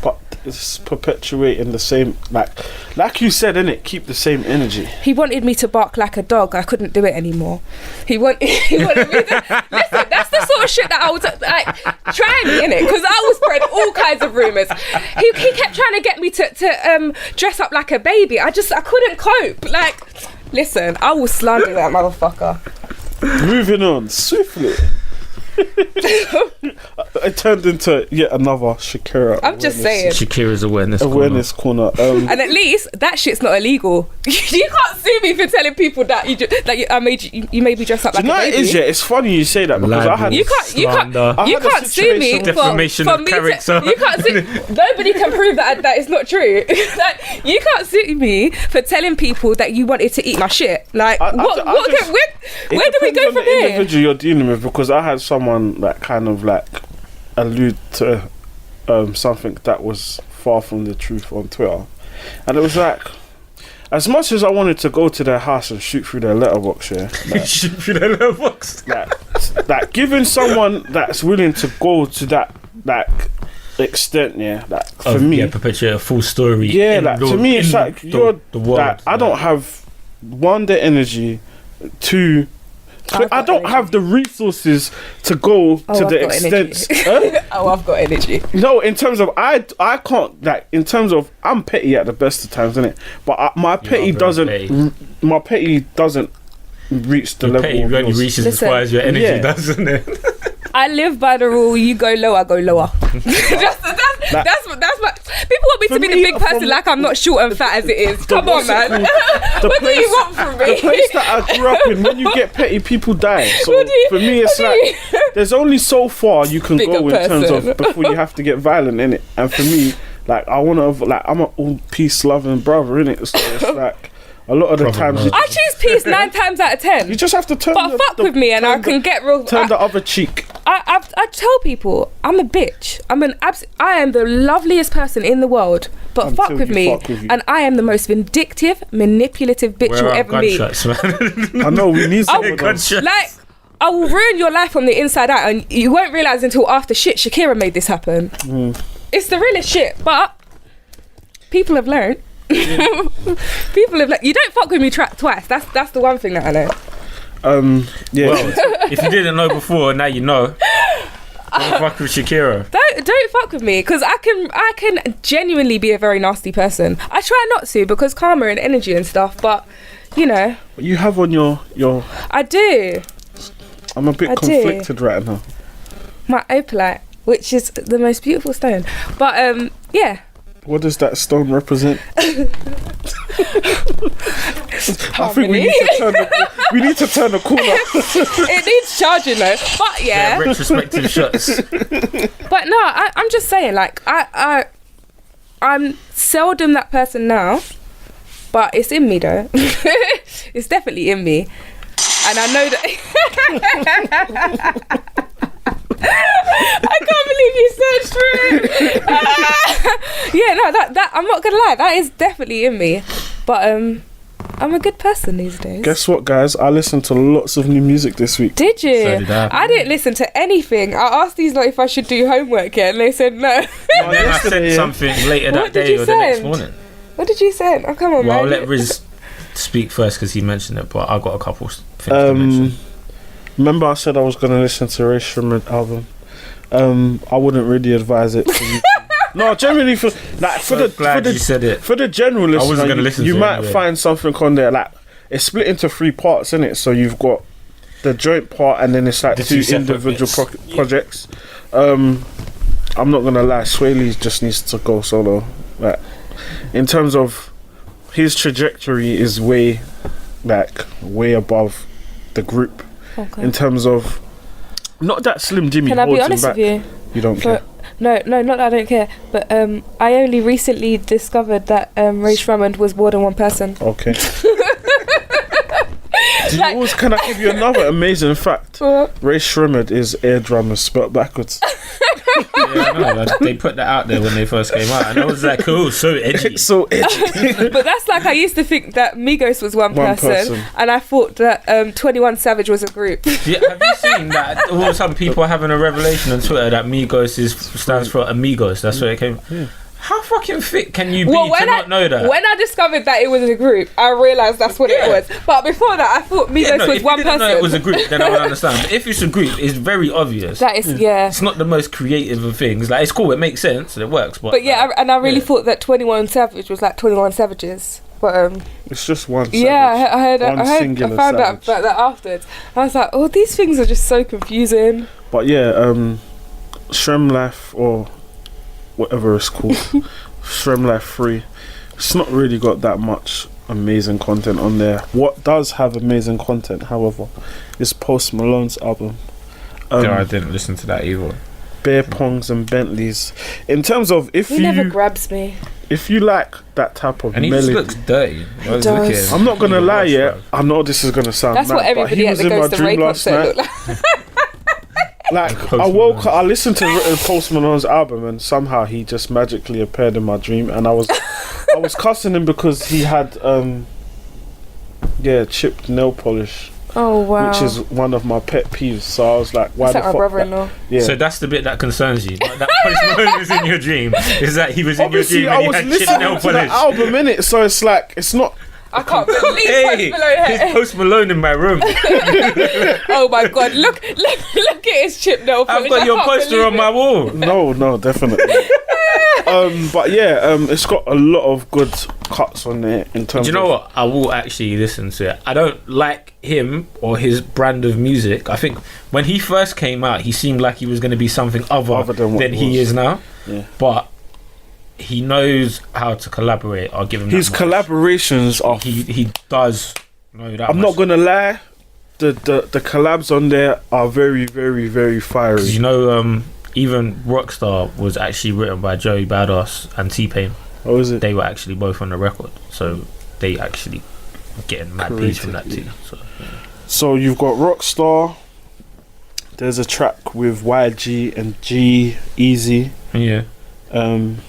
But it's perpetuating the same, like you said, innit? Keep the same energy. He wanted me to bark like a dog. I couldn't do it anymore. He wanted me to listen. That's the sort of shit that I was like trying me, innit? Because I was spreading all kinds of rumours. He kept trying to get me to dress up like a baby. I couldn't cope. Like, listen, I will slander that motherfucker. Moving on swiftly. It turned into yet another Shakira. I'm just saying. Shakira's awareness corner. And at least that shit's not illegal. You can't sue me for telling people that you made me dress up like a baby. It is, yeah. It's funny you say that because I had you can't sue me for defamation of character. You can't sue. Nobody can prove that it's not true. Like, you can't sue me for telling people that you wanted to eat my shit. Like, where do we go from here? Individual you're dealing with, because I had someone that kind of like allude to something that was far from the truth on Twitter, and it was like, as much as I wanted to go to their house and shoot through their letterbox, shoot through their letterbox, like giving someone that's willing to go to that extent, for me, perpetuate a full story. Yeah, to me, it's like the world. I don't have the energy, two. I don't have the resources to go to the extent. I've got energy. No, in terms of I can't, like, in terms of I'm petty at the best of times, isn't it? But my petty doesn't reach the level. Petty only reaches as far as your energy does, isn't it? I live by the rule: you go low, I go lower. That's what people want me to be the big person, like I'm not short and fat as it is. Come on, man. What do you want from me? The place that I grew up in, when you get petty, people die. So for me, it's like there's only so far you can go in terms of before you have to get violent, innit? And for me, like, I'm an all peace loving brother, innit? So it's like, a lot of the times I choose peace 9 times out of 10. You just have to turn. But fuck with me, and I can get real. Turn the other cheek. I tell people I'm a bitch. I am the loveliest person in the world. But fuck with me, and I am the most vindictive, manipulative bitch you'll ever meet. I know we need some gunshots. Like, I will ruin your life from the inside out, and you won't realise until after Shakira made this happen. It's the realest shit, but people have learned. People have like, you don't fuck with me twice. That's the one thing that I know. Yeah. Well, if you didn't know before, now you know. Don't fuck with Shakira. Don't fuck with me, because I can genuinely be a very nasty person. I try not to because karma and energy and stuff, but you know. You have on your. I do. I'm a bit conflicted right now. My opalite, which is the most beautiful stone, but yeah. What does that stone represent? I think we need to turn the corner. It needs charging though, but yeah. Retrospective shots. But no, I'm just saying, like I'm seldom that person now, but it's in me though. It's definitely in me, and I know that. I can't believe you searched for it. Yeah, no, that I'm not gonna lie, that is definitely in me. But I'm a good person these days. Guess what, guys? I listened to lots of new music this week. Did you? So did I. I didn't listen to anything. I asked these lot if I should do homework yet, and they said no. And then I sent something later that day or the next morning. What did you send? Oh, come on, well, man. I'll let Riz speak first because he mentioned it, but I got a couple things to mention. Remember I said I was going to listen to Reid album. I wouldn't really advise it for you. No, generally for you said it. For the general listener, I wasn't going to listen you to might it anyway. find something on there. Like, it's split into 3 parts, isn't it? So you've got the joint part, and then it's like The 2 two separate individual bits. projects. I'm not going to lie, Sway Lee just needs to go solo. Like, in terms of his trajectory is way above the group. Okay. In terms of, not that Slim Jimmy Can I holds be him honest back. with you? You don't care. No, not that I don't care. But I only recently discovered that Reid was more than one person. Okay. Can I give you another amazing fact? Reid is air drummers spelt backwards. Yeah, I know. They put that out there when they first came out, and I was like, "Cool, so edgy." It's so edgy. But that's like, I used to think that Migos was one person, and I thought that 21 Savage was a group. Yeah, have you seen that? All of a sudden, people are having a revelation on Twitter that Migos stands for Amigos. That's where it came. Yeah. How fucking fit can you be to not know that? When I discovered that it was a group, I realised that's what it was. But before that, I thought Migos was one person. If you didn't know it was a group, then I would understand. But if it's a group, it's very obvious. That is, yeah. It's not the most creative of things. Like, it's cool, it makes sense, and it works. But yeah, and I really thought that 21 Savage was like 21 Savages. But it's just one savage. Yeah, I found out about that afterwards. I was like, oh, these things are just so confusing. But yeah, Shrem Life, or whatever it's called, Shrem Life 3, it's not really got that much amazing content on there. What does have amazing content, however, is Post Malone's album. I didn't listen to that either. Beer Pongs and Bentleys. In terms of, he never grabs me. If you like that type of and he melody, just looks dirty. I'm not gonna lie, yeah. I know this is gonna sound that's mad, what everybody at the Ghost of Ray concert looked like. I woke up, I listened to Post Malone's album, and somehow he just magically appeared in my dream, and I was cussing him because he had chipped nail polish. Oh wow! Which is one of my pet peeves. So I was like, "Why the fuck?" My brother-in-law. Yeah. So that's the bit that concerns you. Like, that Post Malone was in your dream. Is that he was in your dream and he had chipped nail polish? The album in it, so it's like it's not. I can't believe Post Malone. He's Post Malone in my room. Oh my god! Look at his chipped nail polish. I've got your poster on my wall. No, definitely. But yeah, it's got a lot of good cuts on there. In terms, do you know what? I will actually listen to it. I don't like him or his brand of music. I think when he first came out, he seemed like he was going to be something other than he is now. Yeah. But he knows how to collaborate. I'll give him his collaborations are. He does know that. I'm not gonna lie. The collabs on there are very, very, very fiery. You know, even Rockstar was actually written by Joey Badass and T-Pain. Oh, is it? They were actually both on the record, so they actually getting mad peace from that too. So you've got Rockstar. There's a track with YG and G-Eazy. Yeah. 1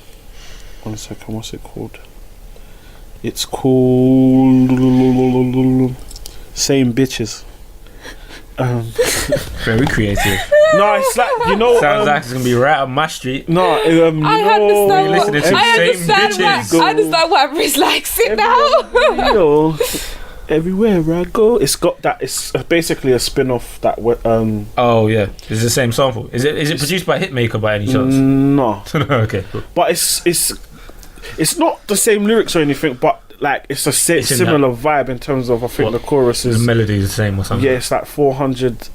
second, what's it called? It's called Same Bitches. Very creative. No, it's like, you know. Sounds like it's gonna be right on my street. No, you I understand what Riz likes it now. Everywhere I go, it's got that. It's basically a spin-off that. Oh yeah, it's the same sample. Is it produced by Hitmaker by any chance? No. Okay. Cool. But it's not the same lyrics or anything. But like it's a similar vibe in terms of I think the chorus is the melody is the same or something. Yeah, it's like 400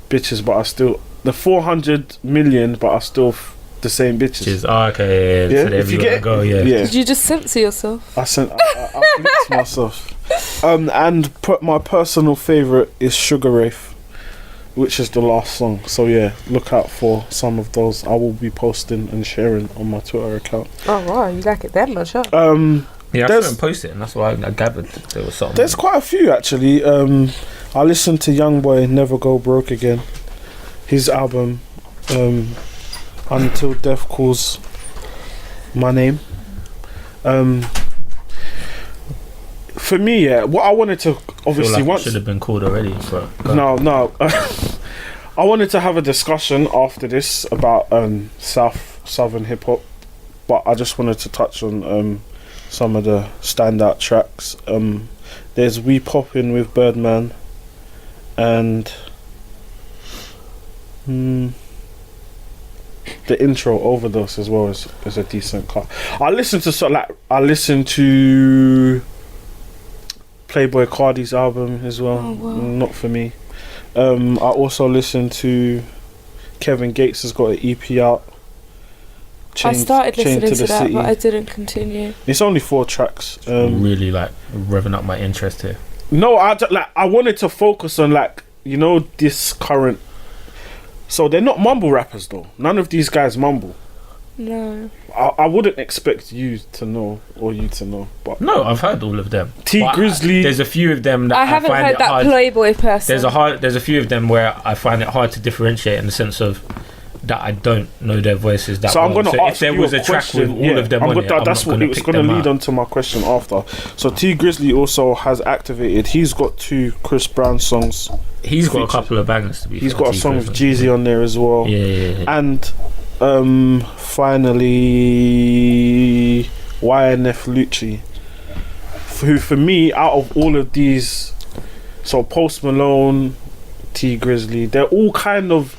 bitches, but are still the 400 million, but are still the same bitches. Oh, okay. Yeah. So if you get go, yeah. Did you just censor yourself? I blitzed myself. And my personal favourite is Sugar Wraith, which is the last song. So yeah, look out for some of those. I will be posting and sharing on my Twitter account. Oh wow, you like it that much, huh? Yeah, I didn't post it, and that's why I gathered there was something. There's quite a few actually. I listened to Youngboy Never Go Broke Again. His album, Until Death Calls My Name. For me, yeah, what I wanted to obviously it should have been called already. But no. I wanted to have a discussion after this about southern hip hop, but I just wanted to touch on some of the standout tracks. There's We Poppin' with Birdman, and the intro Overdose as well is a decent cut. I listened to Playboy Cardi's album as well. Oh, wow. Not for me. I also listened to Kevin Gates has got an EP out. I started listening to that, but I didn't continue. It's only 4 tracks. Really like revving up my interest here. No, I wanted to focus on this current. So they're not mumble rappers though. None of these guys mumble. No. I wouldn't expect you to know, but no, I've heard all of them. Grizzly. There's a few of them that I haven't heard that hard. Playboy person. There's a few of them where I find it hard to differentiate in the sense of that I don't know their voices that well. I'm going to ask if there was a track with all of them on it, that's what it was going to lead on to my question after. So T Grizzly also has activated. He's got 2 Chris Brown songs. He's got a couple of bangers to be. He's got a song with Jeezy on there as well. Yeah. And finally YNF Lucci, who for me out of all of these, so Post Malone, T Grizzly, they're all kind of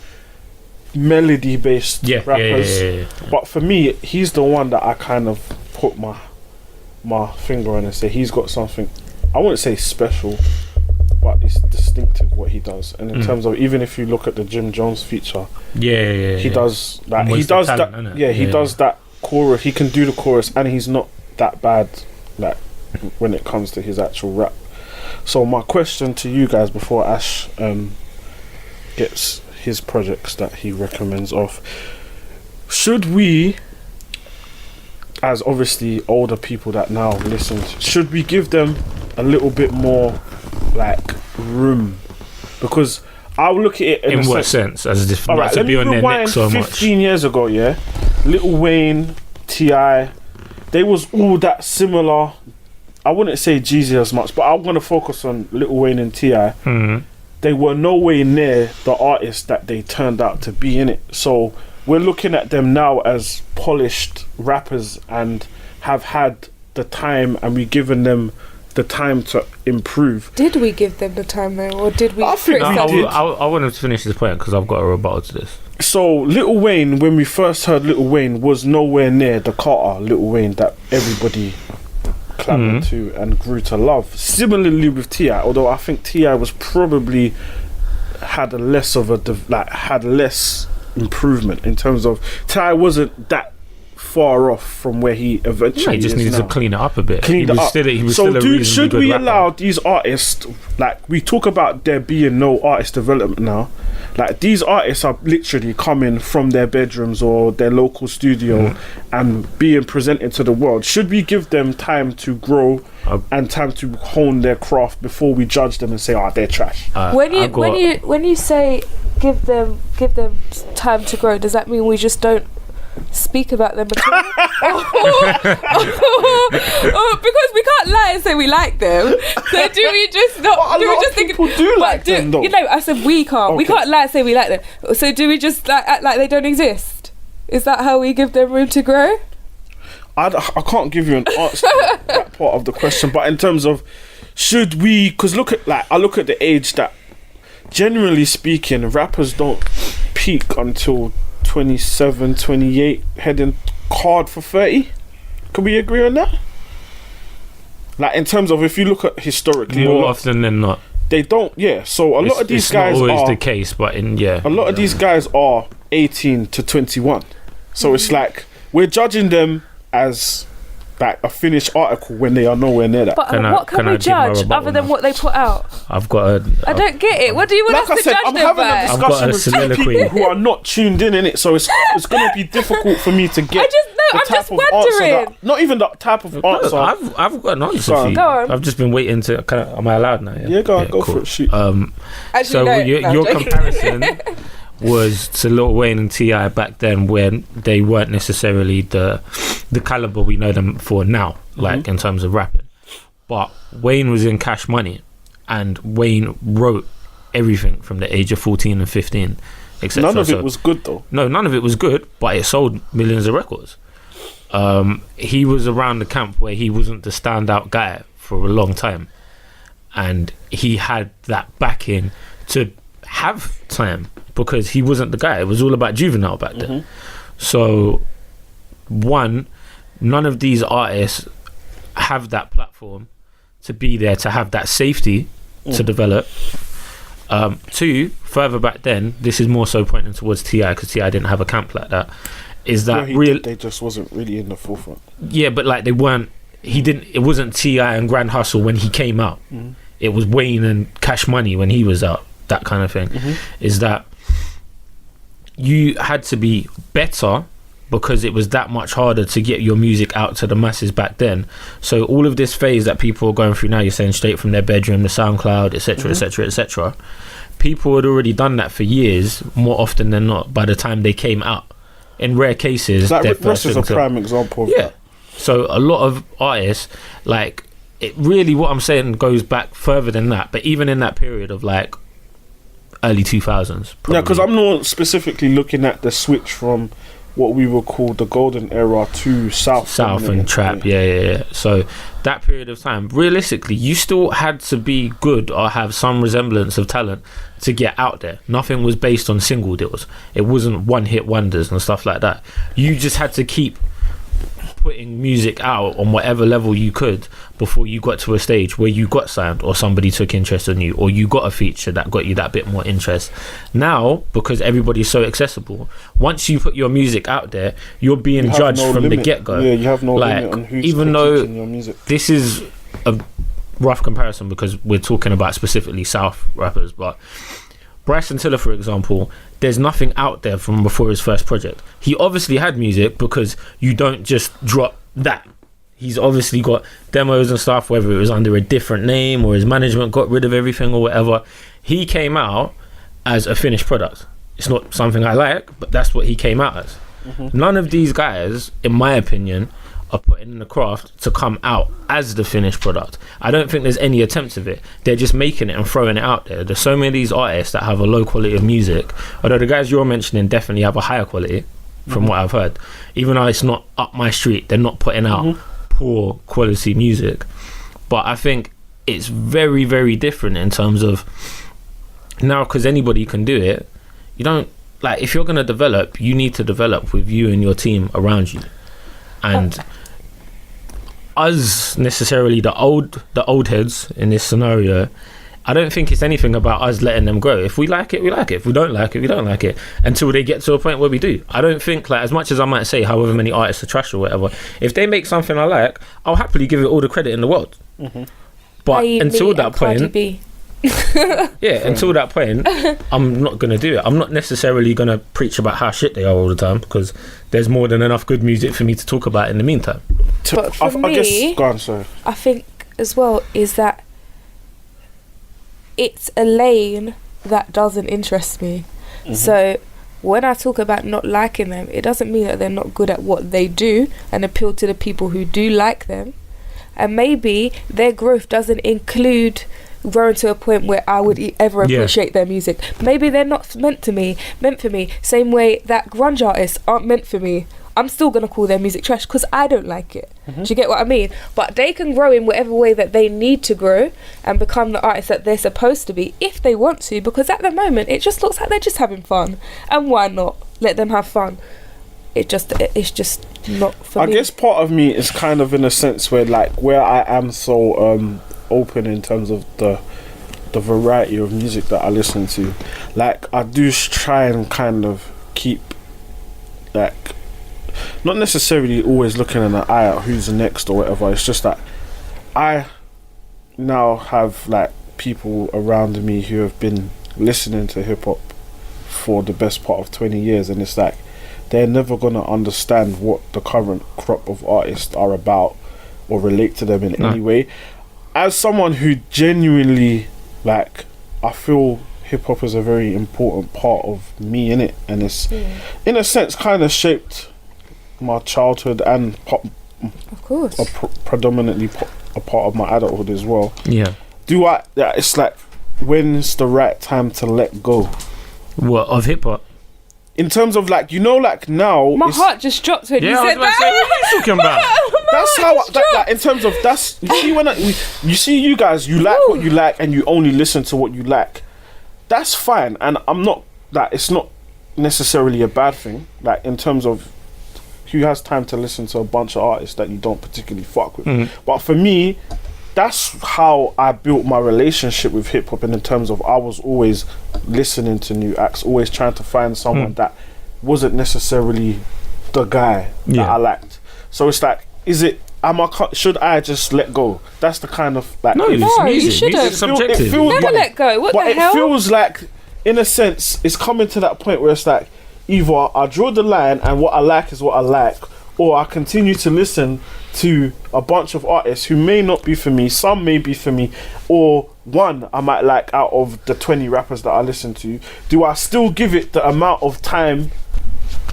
melody based rappers. Yeah. But for me, he's the one that I kind of put my finger on and say he's got something, I wouldn't say special, but it's distinctive what he does. And in terms of, even if you look at the Jim Jones feature, he does that. He does that. He does that chorus. He can do the chorus, and he's not that bad, like when it comes to his actual rap. So my question to you guys before Ash gets his projects that he recommends off: should we, as obviously older people that now listen, should we give them a little bit more like room? Because I'll look at it in what sense? As if all right, to be on their neck so 15 much. years ago, yeah, Lil Wayne, T.I., they was all that similar. I wouldn't say Jeezy as much, but I'm gonna focus on Lil Wayne and T.I. They were nowhere near the artists that they turned out to be in it. So we're looking at them now as polished rappers and have had the time, and we've given them the time to improve. Did we give them the time though, or did we? I think I want to finish this point because I've got a rebuttal to this. So Lil Wayne, when we first heard Lil Wayne, was nowhere near the Carter Lil Wayne that everybody clamoured to and grew to love. Similarly with T.I., although I think T.I. was probably had less improvement in terms of T.I. wasn't that far off from where he eventually he just is needed now. to clean it up a bit. He was still a reasonably should good we rapper. allow these artists, like we talk about there being no artist development now, like these artists are literally coming from their bedrooms or their local studio and being presented to the world. Should we give them time to grow and time to hone their craft before we judge them and say, they're trash? When you say give them time to grow, does that mean we just don't speak about them at all. Because we can't lie and say we like them. So do we just not? But do a we lot just of think people do like them, though. You know, I said we can't. We Okay. can't lie and say we like them. So do we just like act like they don't exist? Is that how we give them room to grow? I can't give you an answer to that part of the question, but in terms of should we, because I look at the age that, generally speaking, rappers don't peak until 27, 28, heading hard for 30. Can we agree on that? Like, in terms of, if you look at historically, more often than not, they don't. Yeah, so a lot of these guys not always are the case, but a lot of these guys are 18 to 21. So it's like we're judging them as like a finished article when they are nowhere near that. But what can we judge other than what they put out? I don't get it. What do you want us to judge them by? I'm having a discussion with two people who are not tuned in it, so it's going to be difficult for me to get. I'm just wondering. Not even the type of answer. I've got an answer for you. Go on. I've just been waiting to. Am I allowed now? Yeah, go on, go for it. Shoot. Your comparison was to Lil Wayne and T.I. back then, when they weren't necessarily the caliber we know them for now, like in terms of rapping. But Wayne was in Cash Money, and Wayne wrote everything from the age of 14 and 15, etc. None of it was good, though. No, none of it was good, but it sold millions of records. He was around the camp where he wasn't the standout guy for a long time, and he had that backing to have time, because he wasn't the guy. It was all about Juvenile back then. So none of these artists have that platform to be there, to have that safety to develop. Two, further back then, this is more so pointing towards T.I., because T.I. didn't have a camp like that, is that they just wasn't really in the forefront. Yeah, but like it wasn't T.I. and Grand Hustle when he came out. It was Wayne and Cash Money when he was out, that kind of thing. Is that you had to be better, because it was that much harder to get your music out to the masses back then. So all of this phase that people are going through now, you're saying straight from their bedroom, the SoundCloud, etc., etc., etc. People had already done that for years, more often than not, by the time they came out. In rare cases, Rick Ross is a prime example of that. So a lot of artists, like, it really, what I'm saying goes back further than that, but even in that period of like early 2000s. Yeah, because I'm not specifically looking at the switch from what we would call the golden era to South and trap. Yeah. So that period of time, realistically, you still had to be good or have some resemblance of talent to get out there. Nothing was based on single deals. It wasn't one hit wonders and stuff like that. You just had to keep putting music out on whatever level you could before you got to a stage where you got signed, or somebody took interest in you, or you got a feature that got you that bit more interest. Now, because everybody's so accessible, once you put your music out there, you're being judged from the get-go. Yeah, you have no limit on who's even though your music. This is a rough comparison because we're talking about specifically South rappers, but Bryson Tiller, for example, there's nothing out there from before his first project. He obviously had music, because you don't just drop that. He's obviously got demos and stuff, whether it was under a different name or his management got rid of everything or whatever. He came out as a finished product. It's not something I like, but that's what he came out as. None of these guys, in my opinion, are putting in the craft to come out as the finished product. I don't think there's any attempts of it. They're just making it and throwing it out there. There's so many of these artists that have a low quality of music, although the guys you're mentioning definitely have a higher quality from what I've heard. Even though it's not up my street, they're not putting out poor quality music. But I think it's very, very different in terms of now, because anybody can do it. You don't, like, if you're going to develop, you need to develop with you and your team around you. And us necessarily the old heads in this scenario, I don't think it's anything about us letting them grow. If we like it, we like it. If we don't like it, we don't like it, until they get to a point where we do. I don't think, like, as much as I might say however many artists are trash or whatever, if they make something I like, I'll happily give it all the credit in the world. But until that point, until that point, I'm not going to do it. I'm not necessarily going to preach about how shit they are all the time, because there's more than enough good music for me to talk about in the meantime. But for me, I think as well is that it's a lane that doesn't interest me. So when I talk about not liking them, it doesn't mean that they're not good at what they do and appeal to the people who do like them. And maybe their growth doesn't include growing to a point where I would ever appreciate their music. Maybe they're not meant for me. Same way that grunge artists aren't meant for me. I'm still going to call their music trash because I don't like it. Do you get what I mean? But they can grow in whatever way that they need to grow and become the artists that they're supposed to be if they want to, because at the moment it just looks like they're just having fun. And why not let them have fun? It's just not for me. I guess part of me is kind of in a sense where I am so open in terms of the variety of music that I listen to. Like, I do try and kind of keep, like, not necessarily always looking in the eye at who's next or whatever. It's just that I now have like people around me who have been listening to hip hop for the best part of 20 years, and it's like they're never gonna understand what the current crop of artists are about or relate to them in any way. As someone who genuinely, like, I feel hip hop is a very important part of me, innit, and it's in a sense kind of shaped my childhood and of course predominantly a part of my adulthood as well. It's like, when's the right time to let go? What, of hip hop? In terms of, like, you know, like, now my heart just dropped when you said that. What are you talking about? That's how in terms of, that's, you see, when you see you guys, you like what you like and you only listen to what you like. That's fine, and I'm not, like, it's not necessarily a bad thing, like, in terms of who has time to listen to a bunch of artists that you don't particularly fuck with. But for me, that's how I built my relationship with hip hop, and in terms of I was always listening to new acts, always trying to find someone that wasn't necessarily the guy that I liked. So it's like, should I just let go? That's the kind of, like, no, you shouldn't. Music's subjective. Never let go. What the hell? It feels like, in a sense, it's coming to that point where it's like, either I draw the line and what I like is what I like, or I continue to listen to a bunch of artists who may not be for me, some may be for me, or one I might like out of the 20 rappers that I listen to. Do I still give it the amount of time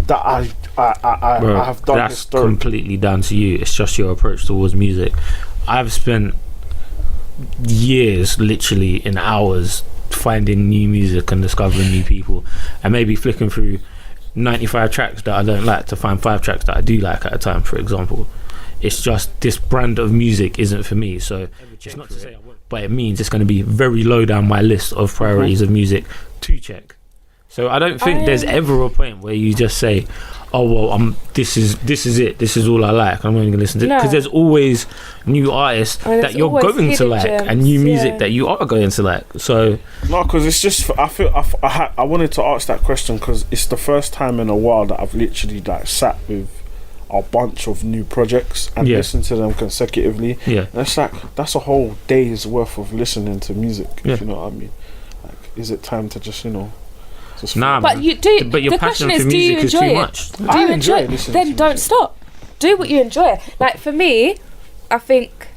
that I have done? That's completely down to you. It's just your approach towards music. I've spent years, literally in hours, finding new music and discovering new people, and maybe flicking through 95 tracks that I don't like to find 5 tracks that I do like at a time, for example. It's just, this brand of music isn't for me, so it's not to say I won't, but it means it's going to be very low down my list of priorities of music to check. So I don't think there's ever a point where you just say, oh well, this is it, this is all I like, I'm only going to listen to it, because there's always new artists that you're going to like gems, and new music that you are going to like. So no, because it's just, I wanted to ask that question because it's the first time in a while that I've literally, like, sat with a bunch of new projects and listened to them consecutively. And it's like, that's a whole day's worth of listening to music, if you know what I mean. Like, is it time to just, you know, nah, but you do. But your passion for music is too much. Do you enjoy it? Then don't stop. Do what you enjoy. Like, for me, I think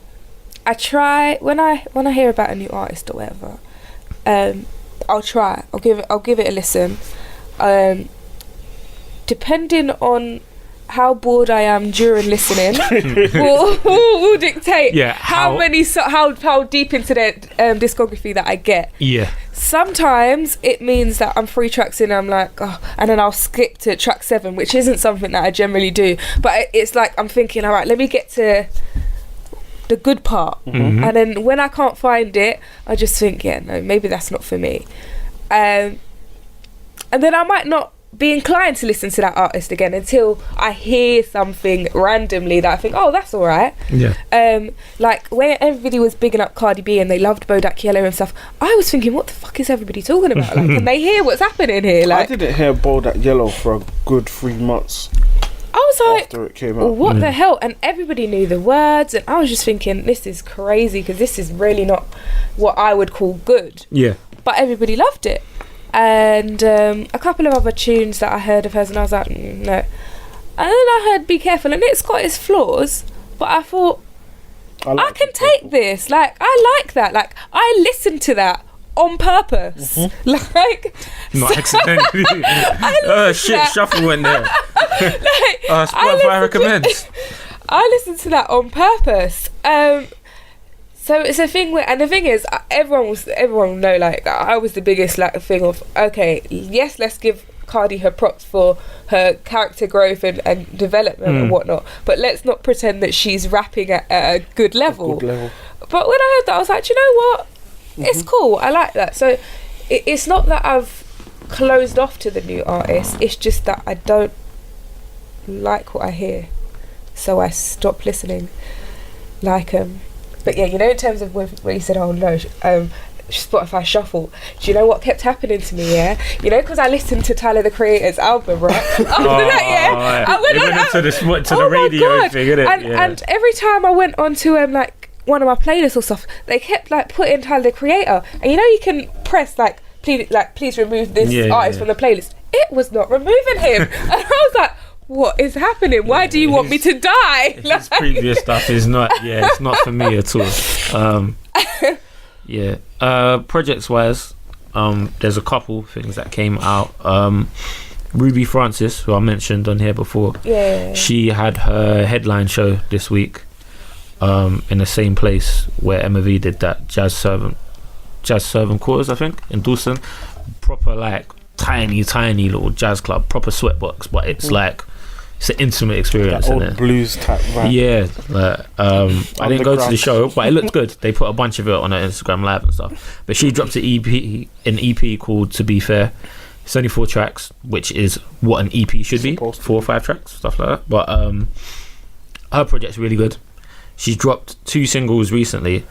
I try when I hear about a new artist or whatever. I'll try. I'll give it a listen. Depending on how bored I am during listening will dictate how deep into their discography that I get. Sometimes it means that I'm 3 tracks in and I'm like, oh, and then I'll skip to track 7, which isn't something that I generally do, but it's like I'm thinking, all right, let me get to the good part, and then when I can't find it, I just think, no, maybe that's not for me, and then I might not be inclined to listen to that artist again until I hear something randomly that I think, oh, that's all right. Like when everybody was bigging up Cardi B and they loved Bodak Yellow and stuff, I was thinking, what the fuck is everybody talking about? Like, can they hear what's happening here? Like, I didn't hear Bodak Yellow for a good 3 months. I was like, after it came out, what the hell? And everybody knew the words, and I was just thinking, this is crazy, because this is really not what I would call good. But everybody loved it. And a couple of other tunes that I heard of hers, and I was like, no. And then I heard Be Careful, and it's got its flaws, but I thought, I can take this. Like, I like that. Like, I listened to that on purpose. Like, not accidentally. Oh shit, shuffle went there. Like, Spotify recommends. I listened to that on purpose. So it's a thing where, and the thing is, everyone will know, like, I was the biggest, like, thing of, okay, yes, let's give Cardi her props for her character growth and development and whatnot, but let's not pretend that she's rapping at a good level. But when I heard that, I was like, you know what? It's cool. I like that. So it's not that I've closed off to the new artist. It's just that I don't like what I hear, so I stop listening. Like, but yeah, you know, in terms of when you said, oh no, Spotify shuffle, do you know what kept happening to me? Yeah, you know, because I listened to Tyler the Creator's album, right? After that, I went into the radio thing, innit? And every time I went onto like one of my playlists or stuff, they kept like putting Tyler the Creator, and you know, you can press like please remove this artist from the playlist. It was not removing him, and I was like, what is happening? Why do you want me to die? His previous stuff is not. Yeah, it's not for me at all. Projects wise, there's a couple things that came out. Ruby Francis, who I mentioned on here before, she had her headline show this week in the same place where Emma V did that Jazz Servant Quarters, I think, in Dawson. Proper like tiny little jazz club, proper sweatbox, but it's like it's an intimate experience, that old isn't it? Blues type vibe. Yeah, I didn't go to the show, but it looked good. They put a bunch of it on her Instagram Live and stuff. But she dropped an EP called To Be Fair. It's only 4 tracks, which is what an EP should be, 4 or 5 tracks, stuff like that. But her project's really good. She's dropped 2 singles recently,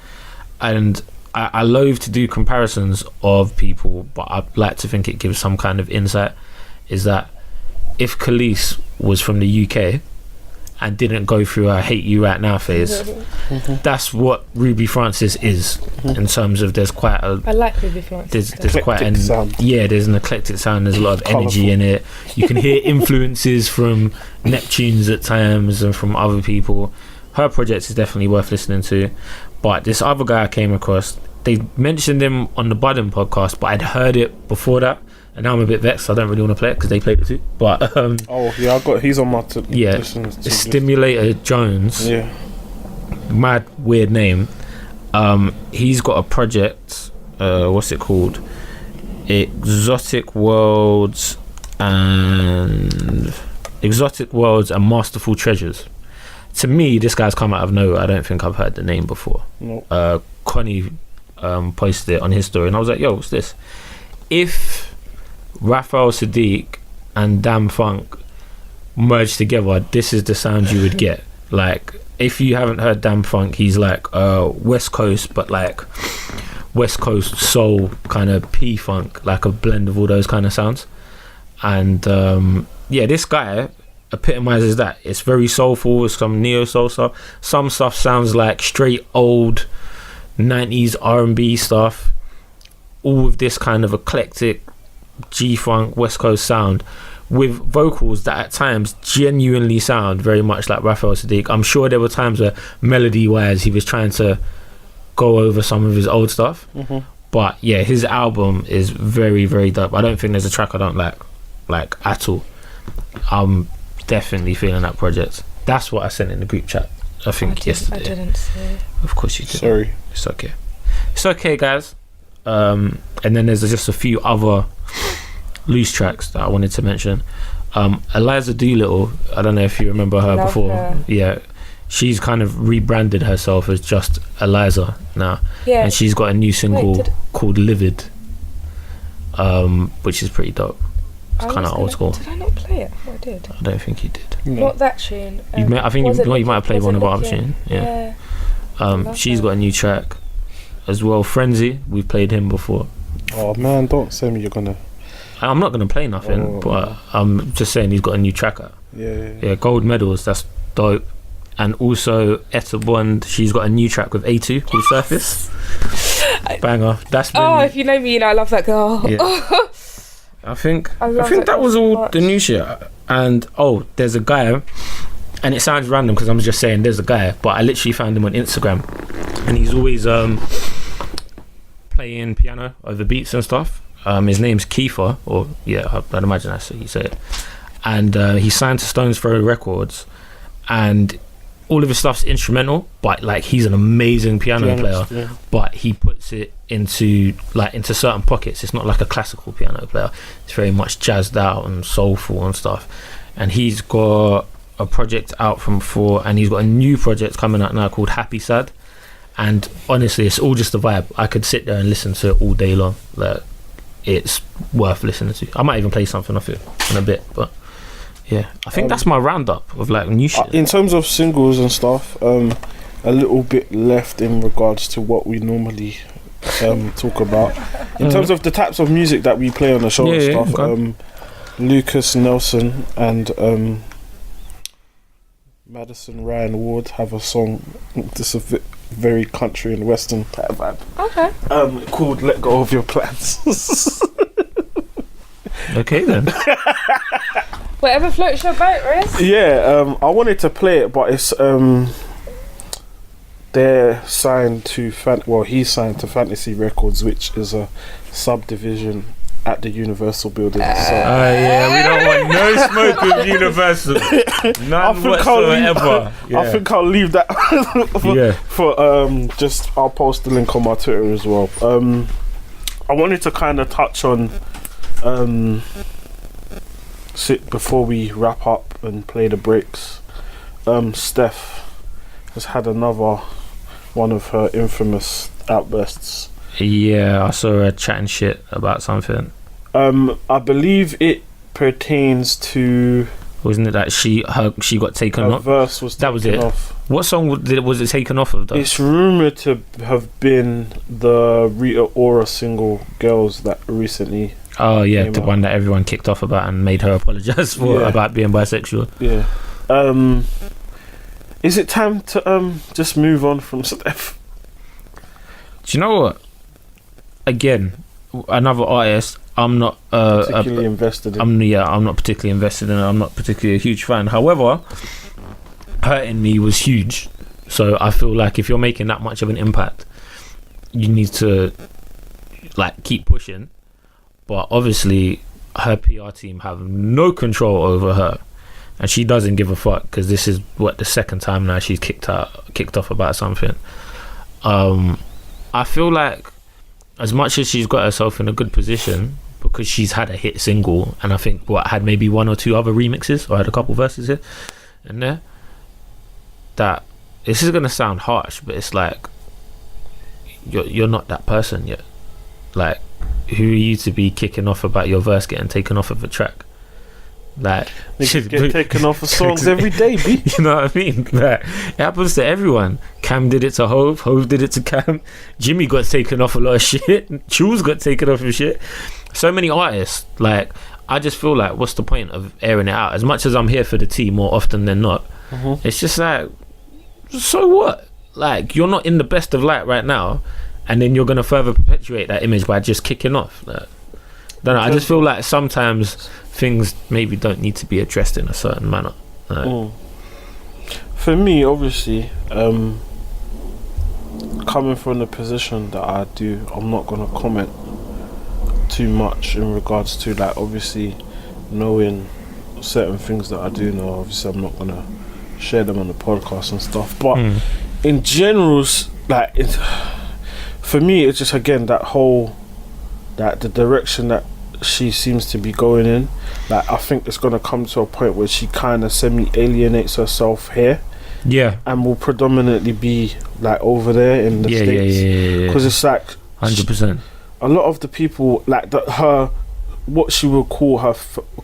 and I loathe to do comparisons of people, but I'd like to think it gives some kind of insight. Is that if Khalees was from the UK and didn't go through a hate you right now phase, that's what Ruby Francis is, in terms of there's quite a... I like Ruby Francis. There's quite an... sound. Yeah, there's an eclectic sound. There's a lot of energy in it. You can hear influences from Neptunes at times and from other people. Her project is definitely worth listening to. But this other guy I came across, they mentioned him on the Budden podcast, but I'd heard it before that, and now I'm a bit vexed. I don't really want to play it because they played it too. But he's on my Stimulator Jones. Yeah, mad weird name. He's got a project. What's it called? Exotic Worlds and Masterful Treasures. To me, this guy's come out of nowhere. I don't think I've heard the name before. Nope. Connie posted it on his story, and I was like, yo, what's this? If Raphael Sadiq and Damn Funk merged together, this is the sound you would get. Like, if you haven't heard Damn Funk, he's like West Coast, but like West Coast soul, kind of P-Funk, like a blend of all those kind of sounds. And this guy epitomizes that. It's very soulful with some neo soul stuff. Some stuff sounds like straight old 90s R&B stuff, all with this kind of eclectic G-Funk West Coast sound, with vocals that at times genuinely sound very much like Raphael Sadiq. I'm sure there were times where melody wise he was trying to go over some of his old stuff, but yeah, his album is very, very dope. I don't think there's a track I don't like at all. I'm definitely feeling that project. That's what I sent in the group chat, I think, yesterday. I didn't see. Of course you did. Sorry. It's okay, guys. And then there's just a few other loose tracks that I wanted to mention. Eliza Doolittle, I don't know if you remember her before. Yeah, she's kind of rebranded herself as just Eliza now. Yeah. And she's got a new single called Livid, which is pretty dope. It's kind of old school. Did I not play it? I did. I don't think you did. No. Not that tune. I think you might have played one of our other tunes. Yeah. She's got a new track as well. Frenzy, we've played him before. Oh man, don't say me you're gonna... I'm not gonna play nothing, but I'm just saying he's got a new track out. Yeah, Gold Medals, that's dope. And also Etta Bond, she's got a new track with A2 called Surface. Banger. That's been, if you know me, I love that girl. Yeah. I think that was all the new shit. And there's a guy, and it sounds random because I'm just saying there's a guy, but I literally found him on Instagram, and he's always playing piano over beats and stuff. His name's Kiefer, or I'd imagine that's how you say it. And he signed to Stones Throw Records, and all of his stuff's instrumental, but like he's an amazing piano player. Yeah. But he puts it into certain pockets. It's not like a classical piano player. It's very much jazzed out and soulful and stuff. And he's got a project out from before, and he's got a new project coming out now called Happy Sad. And honestly, it's all just a vibe. I could sit there and listen to it all day long. Like, it's worth listening to. I might even play something off it in a bit, but yeah, I think that's my roundup of like new shit. In terms of singles and stuff, a little bit left in regards to what we normally talk about. In terms of the types of music that we play on the show and stuff, okay. Lucas Nelson and Madison Ryan Ward have a song. This is a very country and western type vibe. Okay. Called "Let Go of Your Plans." Okay then. Whatever floats your boat, Riz. Yeah, I wanted to play it, but it's they're signed to he's signed to Fantasy Records, which is a subdivision at the Universal building. Yeah, we don't want no smoke with Universal. None whatsoever. I think I'll leave that for just I'll post the link on my Twitter as well. I wanted to kind of touch on before we wrap up and play the breaks. Steph has had another one of her infamous outbursts. Yeah, I saw her chatting shit about something. I believe it pertains to. Wasn't it that she got taken off? Verse was that was it. Off. What song was it taken off of? Though? It's rumored to have been the Rita Ora single "Girls" that recently. Oh yeah, the one that everyone kicked off about and made her apologise for about being bisexual. Yeah. Is it time to just move on from Steph? Do you know what? Again, another artist I'm not particularly invested in. I'm not particularly invested in. I'm not particularly a huge fan. However, Hurting Me was huge. So I feel like if you're making that much of an impact, you need to like keep pushing. But obviously, her PR team have no control over her, and she doesn't give a fuck because this is the second time now she's kicked off about something. I feel like as much as she's got herself in a good position because she's had a hit single, and I think had maybe one or two other remixes or had a couple verses here and there, that this is gonna sound harsh, but it's like you're not that person yet. Like, who are you to be kicking off about your verse getting taken off of a track? Like, niggas get taken off of songs every day, B. You know what I mean? Like, it happens to everyone. Cam did it to Hove did it to Cam. Jimmy got taken off a lot of shit. Jules got taken off of shit. So many artists. Like, I just feel like, what's the point of airing it out? As much as I'm here for the tea more often than not, it's just like, so what? Like, you're not in the best of light right now, and then you're gonna further perpetuate that image by just kicking off. Like, don't know. I just feel like sometimes things maybe don't need to be addressed in a certain manner. Like, for me, obviously, coming from the position that I do, I'm not gonna comment too much in regards to, like, obviously knowing certain things that I do know. Obviously, I'm not gonna share them on the podcast and stuff. But in general, like, for me, it's just, again, that the direction that she seems to be going in. Like, I think it's going to come to a point where she kind of semi-alienates herself here. Yeah. And will predominantly be, like, over there in the States. Because it's like 100%. A lot of the people, like, what she would call her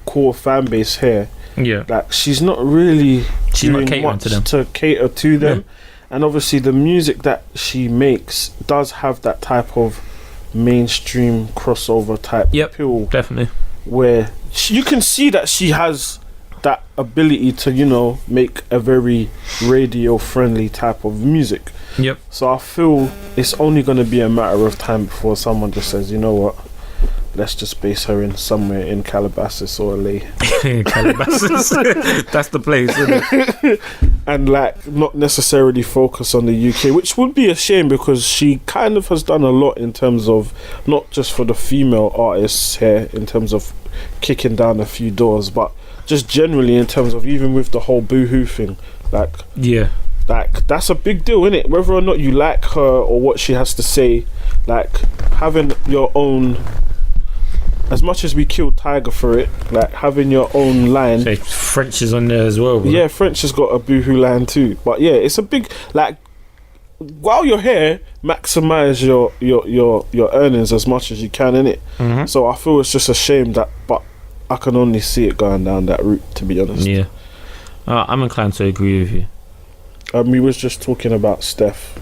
core fan base here. Yeah. Like, she's not really doing catering much to them. To cater to them. And obviously the music that she makes does have that type of mainstream crossover type appeal. Definitely. Where you can see that she has that ability to, you know, make a very radio friendly type of music. Yep. So I feel it's only going to be a matter of time before someone just says, you know what, let's just base her in somewhere in Calabasas or LA. Calabasas, that's the place, isn't it? And like not necessarily focus on the UK, which would be a shame because she kind of has done a lot in terms of not just for the female artists here in terms of kicking down a few doors, but just generally in terms of even with the whole boohoo thing, like that's a big deal, isn't it? Whether or not you like her or what she has to say, like having your own, as much as we killed Tiger for it, like having your own line. So French is on there as well, bro. Yeah, French has got a boohoo line too. But yeah, it's a big, like, while you're here, maximize your earnings as much as you can, innit? Mm-hmm. So I feel it's just a shame that, but I can only see it going down that route, to be honest. Yeah, I'm inclined to agree with you. We was just talking about Steph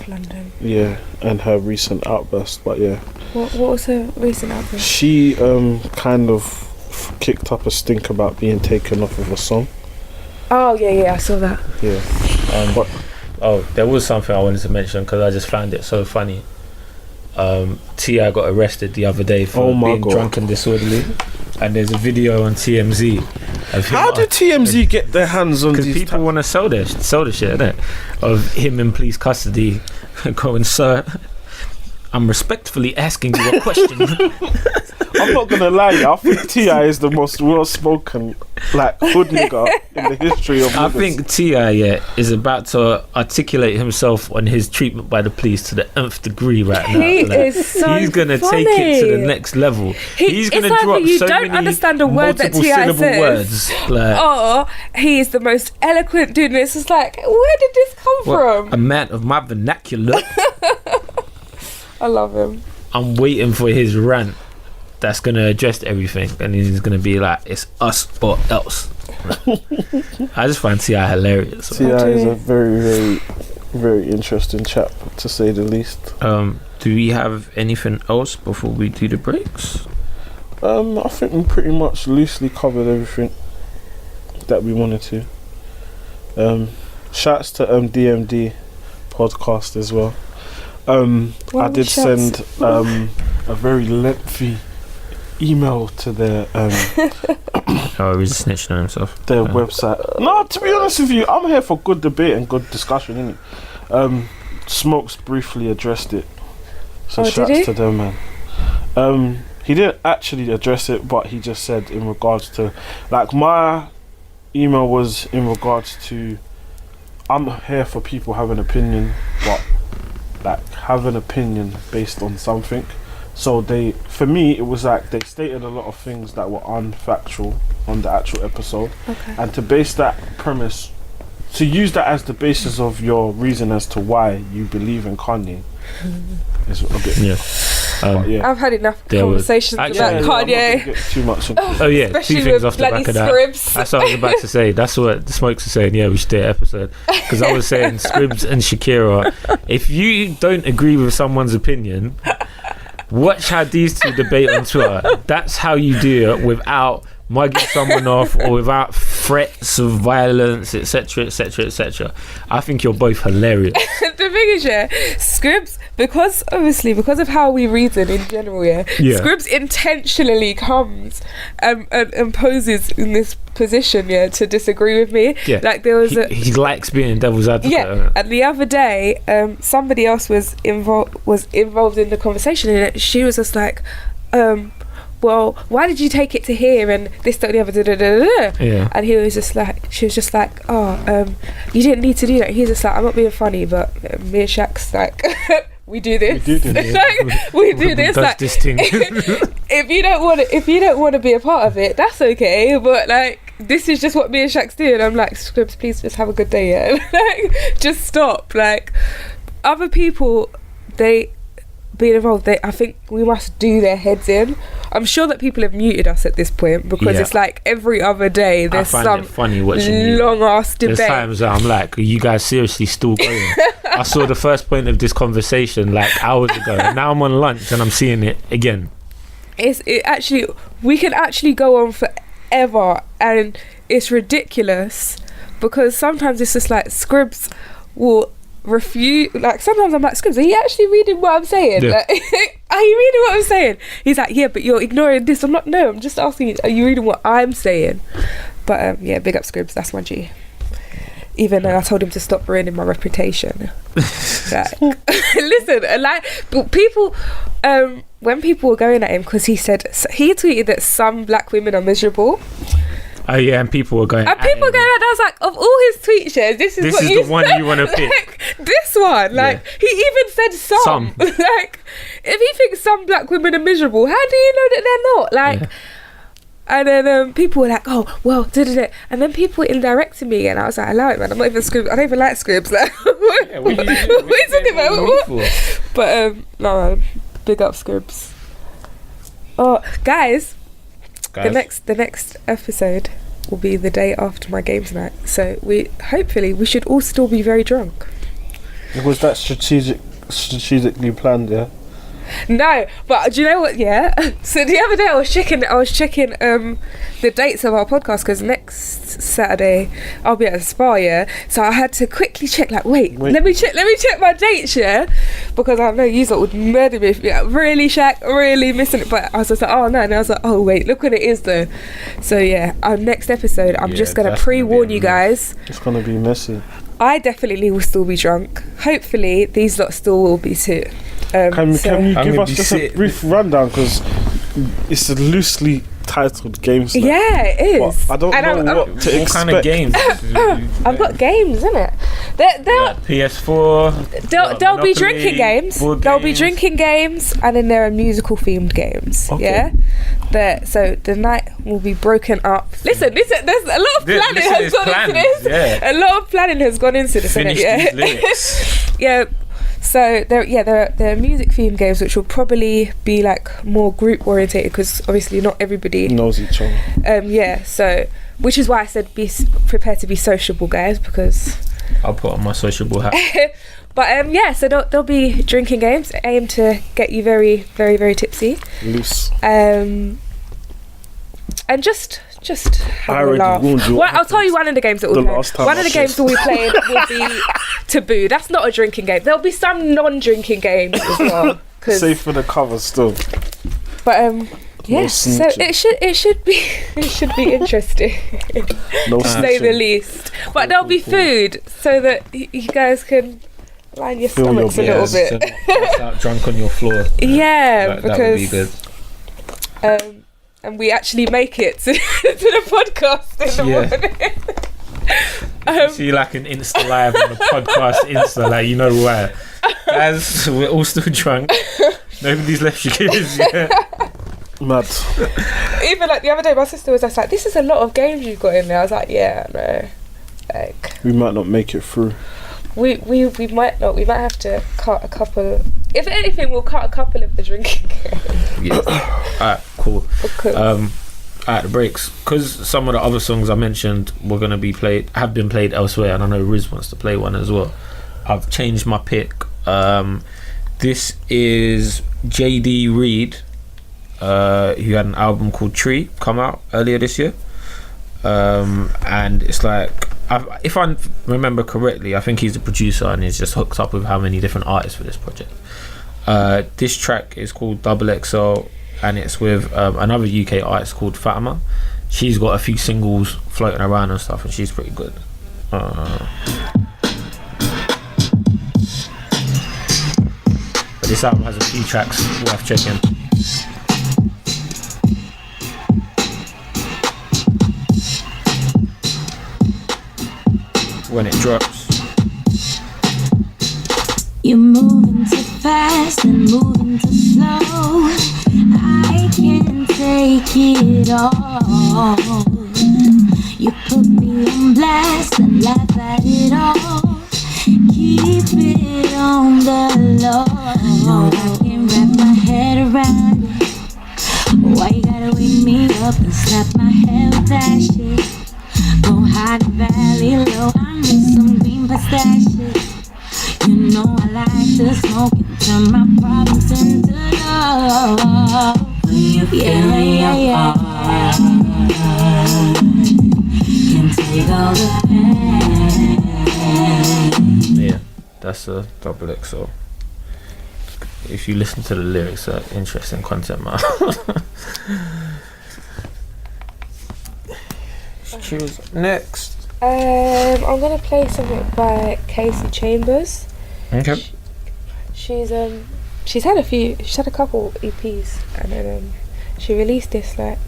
London. Yeah, and her recent outburst, but yeah. What was her recent outburst? She kind of kicked up a stink about being taken off of a song. Oh yeah, I saw that. Yeah. But there was something I wanted to mention because I just found it so funny. T.I. got arrested the other day for being drunk and disorderly, and there's a video on TMZ of him. How did TMZ get their hands on these? Because people want to sell the shit, innit? Of him in police custody, going, "Sir, I'm respectfully asking you a question." I'm not gonna lie, I think T.I. is the most well-spoken, like, hood nigga in the history of. I think T.I. is about to articulate himself on his treatment by the police to the nth degree right now. He is so he's gonna funny. take it to the next level. He's gonna drop you so don't many understand a word that multiple T.I. syllable says, words. Like, or he is the most eloquent dude. And it's just like, where did this come from? A man of my vernacular. I love him. I'm waiting for his rant that's going to address everything, and he's going to be like, it's us or else. I just find T.I. hilarious. T.I. is a very, very, very interesting chap, to say the least. Do we have anything else before we do the breaks? I think we pretty much loosely covered everything that we wanted to. Shouts to DMD podcast as well. I did send a very lengthy email to their he's snitching on himself. Their website. No, to be honest with you, I'm here for good debate and good discussion, innit? Smokes briefly addressed it, so shouts to them, man. He didn't actually address it, but he just said in regards to, like, my email was in regards to, I'm here for people having an opinion, but like have an opinion based on something. So for me, it was like they stated a lot of things that were unfactual on the actual episode, and to base that premise, to use that as the basis of your reason as to why you believe in Kanye, is a bit. Yeah. I've had enough conversations about Kanye. Too much. Two things off the back of that. Scribs. That's what I was about to say. That's what the Smokes are saying. Yeah, we should do an episode, because I was saying Scribs and Shakira. If you don't agree with someone's opinion, watch how these two debate on Twitter. That's how you do it without mugging someone off or without threats of violence, etc, etc, etc. I think you're both hilarious. The thing is, Scribs, because of how we reason in general, Scribs intentionally comes and poses in this position, to disagree with me. Yeah. Like there was he likes being devil's advocate. Yeah. And the other day, somebody else was involved in the conversation, and she was just like, well, why did you take it to here and this, that, the other, Yeah. And she was just like, you didn't need to do that. He's just like, I'm not being funny, but me and Shaq's like, we do this. We do this. Like, this thing. if you don't want to be a part of it, that's okay. But like, this is just what me and Shaq's do. And I'm like, Scribs, please just have a good day, yeah. Like, just stop. Like, other people, they being involved, I think we must do their heads in. I'm sure that people have muted us at this point, because it's like every other day there's some funny long ass debate. There's times that I'm like, are you guys seriously still going? I saw the first point of this conversation like hours ago, and now I'm on lunch and I'm seeing it again. We can actually go on forever, and it's ridiculous, because sometimes it's just like Scribs will refuse. Like sometimes I'm like, Scribs, are you actually reading what I'm saying? Yeah. Like, are you reading what I'm saying? He's like, yeah, but you're ignoring this. I'm not. No, I'm just asking you. Are you reading what I'm saying? But yeah, big up Scribs. That's my G. Even though I told him to stop ruining my reputation. Like, listen, like people, when people were going at him because he tweeted that some black women are miserable. Oh yeah, and people were going. And people going at. I was like, of all his tweet shares, this is the one you want to pick. Like, this one, like he even said some. Like, if he thinks some black women are miserable, how do you know that they're not? Like. Yeah. And then people were like, "Oh, well, and then people were indirecting me, and I was like, "Allow it, man. I'm not even Scribs. I don't even like Scribs. Like, what are you talking about? What?" But no, big up Scribs. Oh, guys, the next episode will be the day after my games night. So hopefully we should all still be very drunk. Was that strategically planned? Yeah. No, but do you know what? Yeah. So the other day I was checking the dates of our podcast because next Saturday I'll be at a spa. Yeah. So I had to quickly check. Like, wait. Let me check my dates. Yeah. Because I know you lot would murder me if really Shaq, really missing it. But I was just like, oh no. And I was like, oh wait, look what it is though. So yeah, our next episode, I'm just gonna pre-warn you guys. It's gonna be messy. I definitely will still be drunk. Hopefully these lot still will be too. Can you give us just a brief rundown, because it's a loosely titled games night. Yeah, it is. But I don't know what to expect. What kind of games? I've got games, isn't it? PS4. There'll be drinking games. There'll be drinking games, and then there are musical themed games. Okay. Yeah. So the night will be broken up. Listen, there's a lot of planning has gone into this. Yeah. A lot of planning has gone into this. Finish these lyrics. Yeah. So there are music themed games which will probably be like more group orientated, because obviously not everybody knows each other. So which is why I said be prepared to be sociable, guys, because I'll put on my sociable hat. But so there'll be drinking games. Aim to get you very, very, very tipsy. Loose. And just have a laugh. I'll tell you one of the games that we'll play. One of the games that we play will be Taboo. That's not a drinking game. There'll be some non-drinking games as well. Safe for the cover still. But so it should be interesting. To say the least. But there'll be food so that you guys can line your stomachs a little bit. Out drunk on your floor. Yeah, because that would be good. And we actually make it to the podcast in the morning. See, like an Insta live on the podcast Insta, like, you know why? Guys, we're all still drunk. Nobody's left your kids yet. Mad. Even like the other day, my sister was just like, "This is a lot of games you've got in there." I was like, "Yeah, no." Like, we might not make it through. We might not. We might have to cut a couple. If anything, we'll cut a couple of the drinking games. Yeah. Alright, cool. At the breaks, because some of the other songs I mentioned were going to be played, have been played elsewhere, and I know Riz wants to play one as well. I've changed my pick. This is Reid, who had an album called Tree come out earlier this year, and it's like, if I remember correctly, I think he's the producer and he's just hooked up with how many different artists for this project. This track is called Xxl, and it's with another UK artist called Fatima. She's got a few singles floating around and stuff, and she's pretty good. But this album has a few tracks worth checking. When it drops. You're moving too fast and moving too slow. I can't take it all. You put me on blast and laugh at it all. Keep it on the low. No, I can't wrap my head around it. Why you gotta wake me up and slap my head with that shit? Go high and valley low, I need some green pistachios. You know I like to smoke and turn my problems into love. When you feel in your heart, can take all the pain. Yeah, that's a XXL. If you listen to the lyrics, interesting content, man. Choose next. I'm gonna play something by Kacey Chambers. Okay. She's had a couple EPs, and then she released this like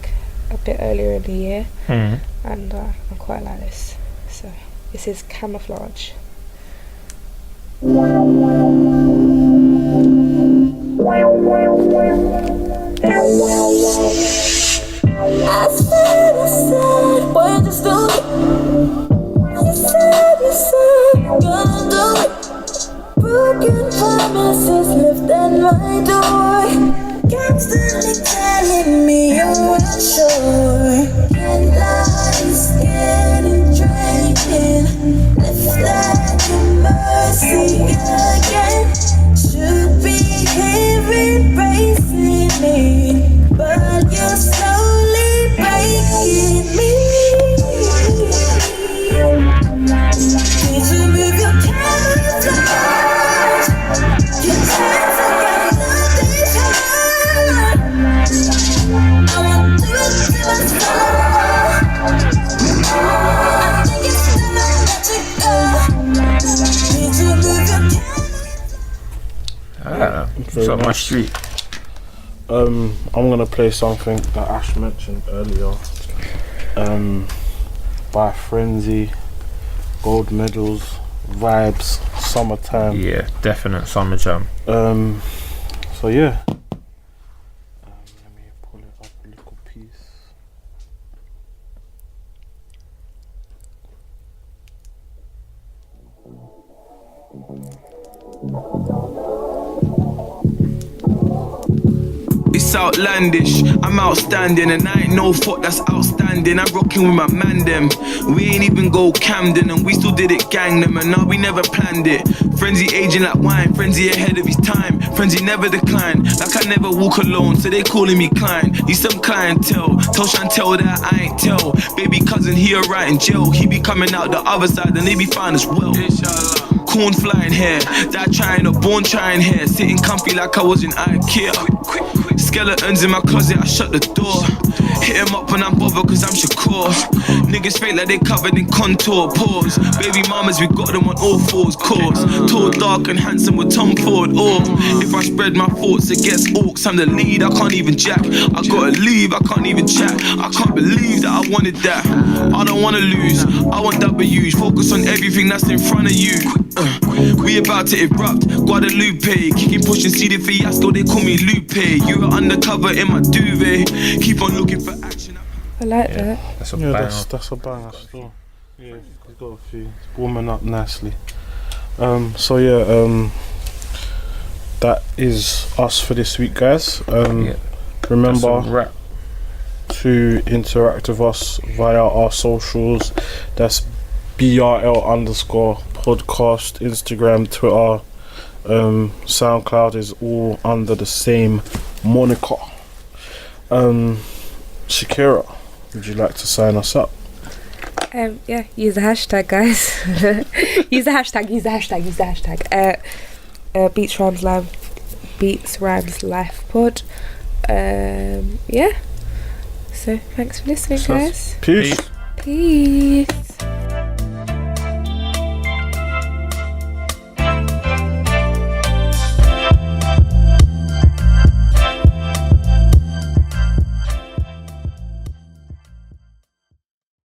a bit earlier in the year, and I quite like this. So this is Camouflage. I said, why just do it? You said, gonna do it. Broken promises left at my door. Constantly telling me you're unsure. Can't lie, it's getting draining. Left at your mercy again. Should be here embracing me, but you're slowly breaking me. Did you move your camouflage? Your hands are nothing hard. I want to do it to myself. I think it's time I let you go. Did you move your camouflage? It's up my street. I'm gonna play something that Ash mentioned earlier. By Frenzy, Gold Medals, Vibes, Summertime. Yeah, definite summer jam. So yeah. Let me pull it up a little piece. It's outlandish, I'm outstanding, and I ain't no fuck that's outstanding. I'm rocking with my man them. We ain't even go Camden, and we still did it gang them, and now we never planned it. Frenzy aging like wine, Frenzy ahead of his time. Frenzy never decline, like I never walk alone, so they calling me Klein. Need some clientele, tell Chantel that I ain't tell. Baby cousin, he alright in jail. He be coming out the other side, and they be fine as well. Inshallah. Corn flying hair, that trying, a born trying hair. Sitting comfy like I was in IKEA. Skeletons in my closet, I shut the door. Hit him up when I'm bothered cause I'm Shakur. Niggas fake like they covered in contour, pause. Baby mamas, we got them on all fours, course. Tall, dark and handsome with Tom Ford, or if I spread my thoughts against orcs, I'm the lead, I can't even jack. I gotta leave, I can't even chat. I can't believe that I wanted that. I don't wanna lose, I want W's. Focus on everything that's in front of you. We about to erupt, Guadalupe. Kicking, pushing, see the fiasco, they call me Lupe. You were undercover in my duvet. Keep on looking for action. I like that. That's a Yeah, banger. that's a banger still. Yeah, he's got a few. It's warming up nicely. So yeah, that is us for this week, guys. Remember to interact with us via our socials. That's BRL_podcast, Instagram, Twitter, SoundCloud is all under the same moniker. Shakira, would you like to sign us up? Yeah, use the hashtag, guys. use the hashtag. Beats Rhymes Life Pod. Yeah. So thanks for listening, guys. Peace. Peace.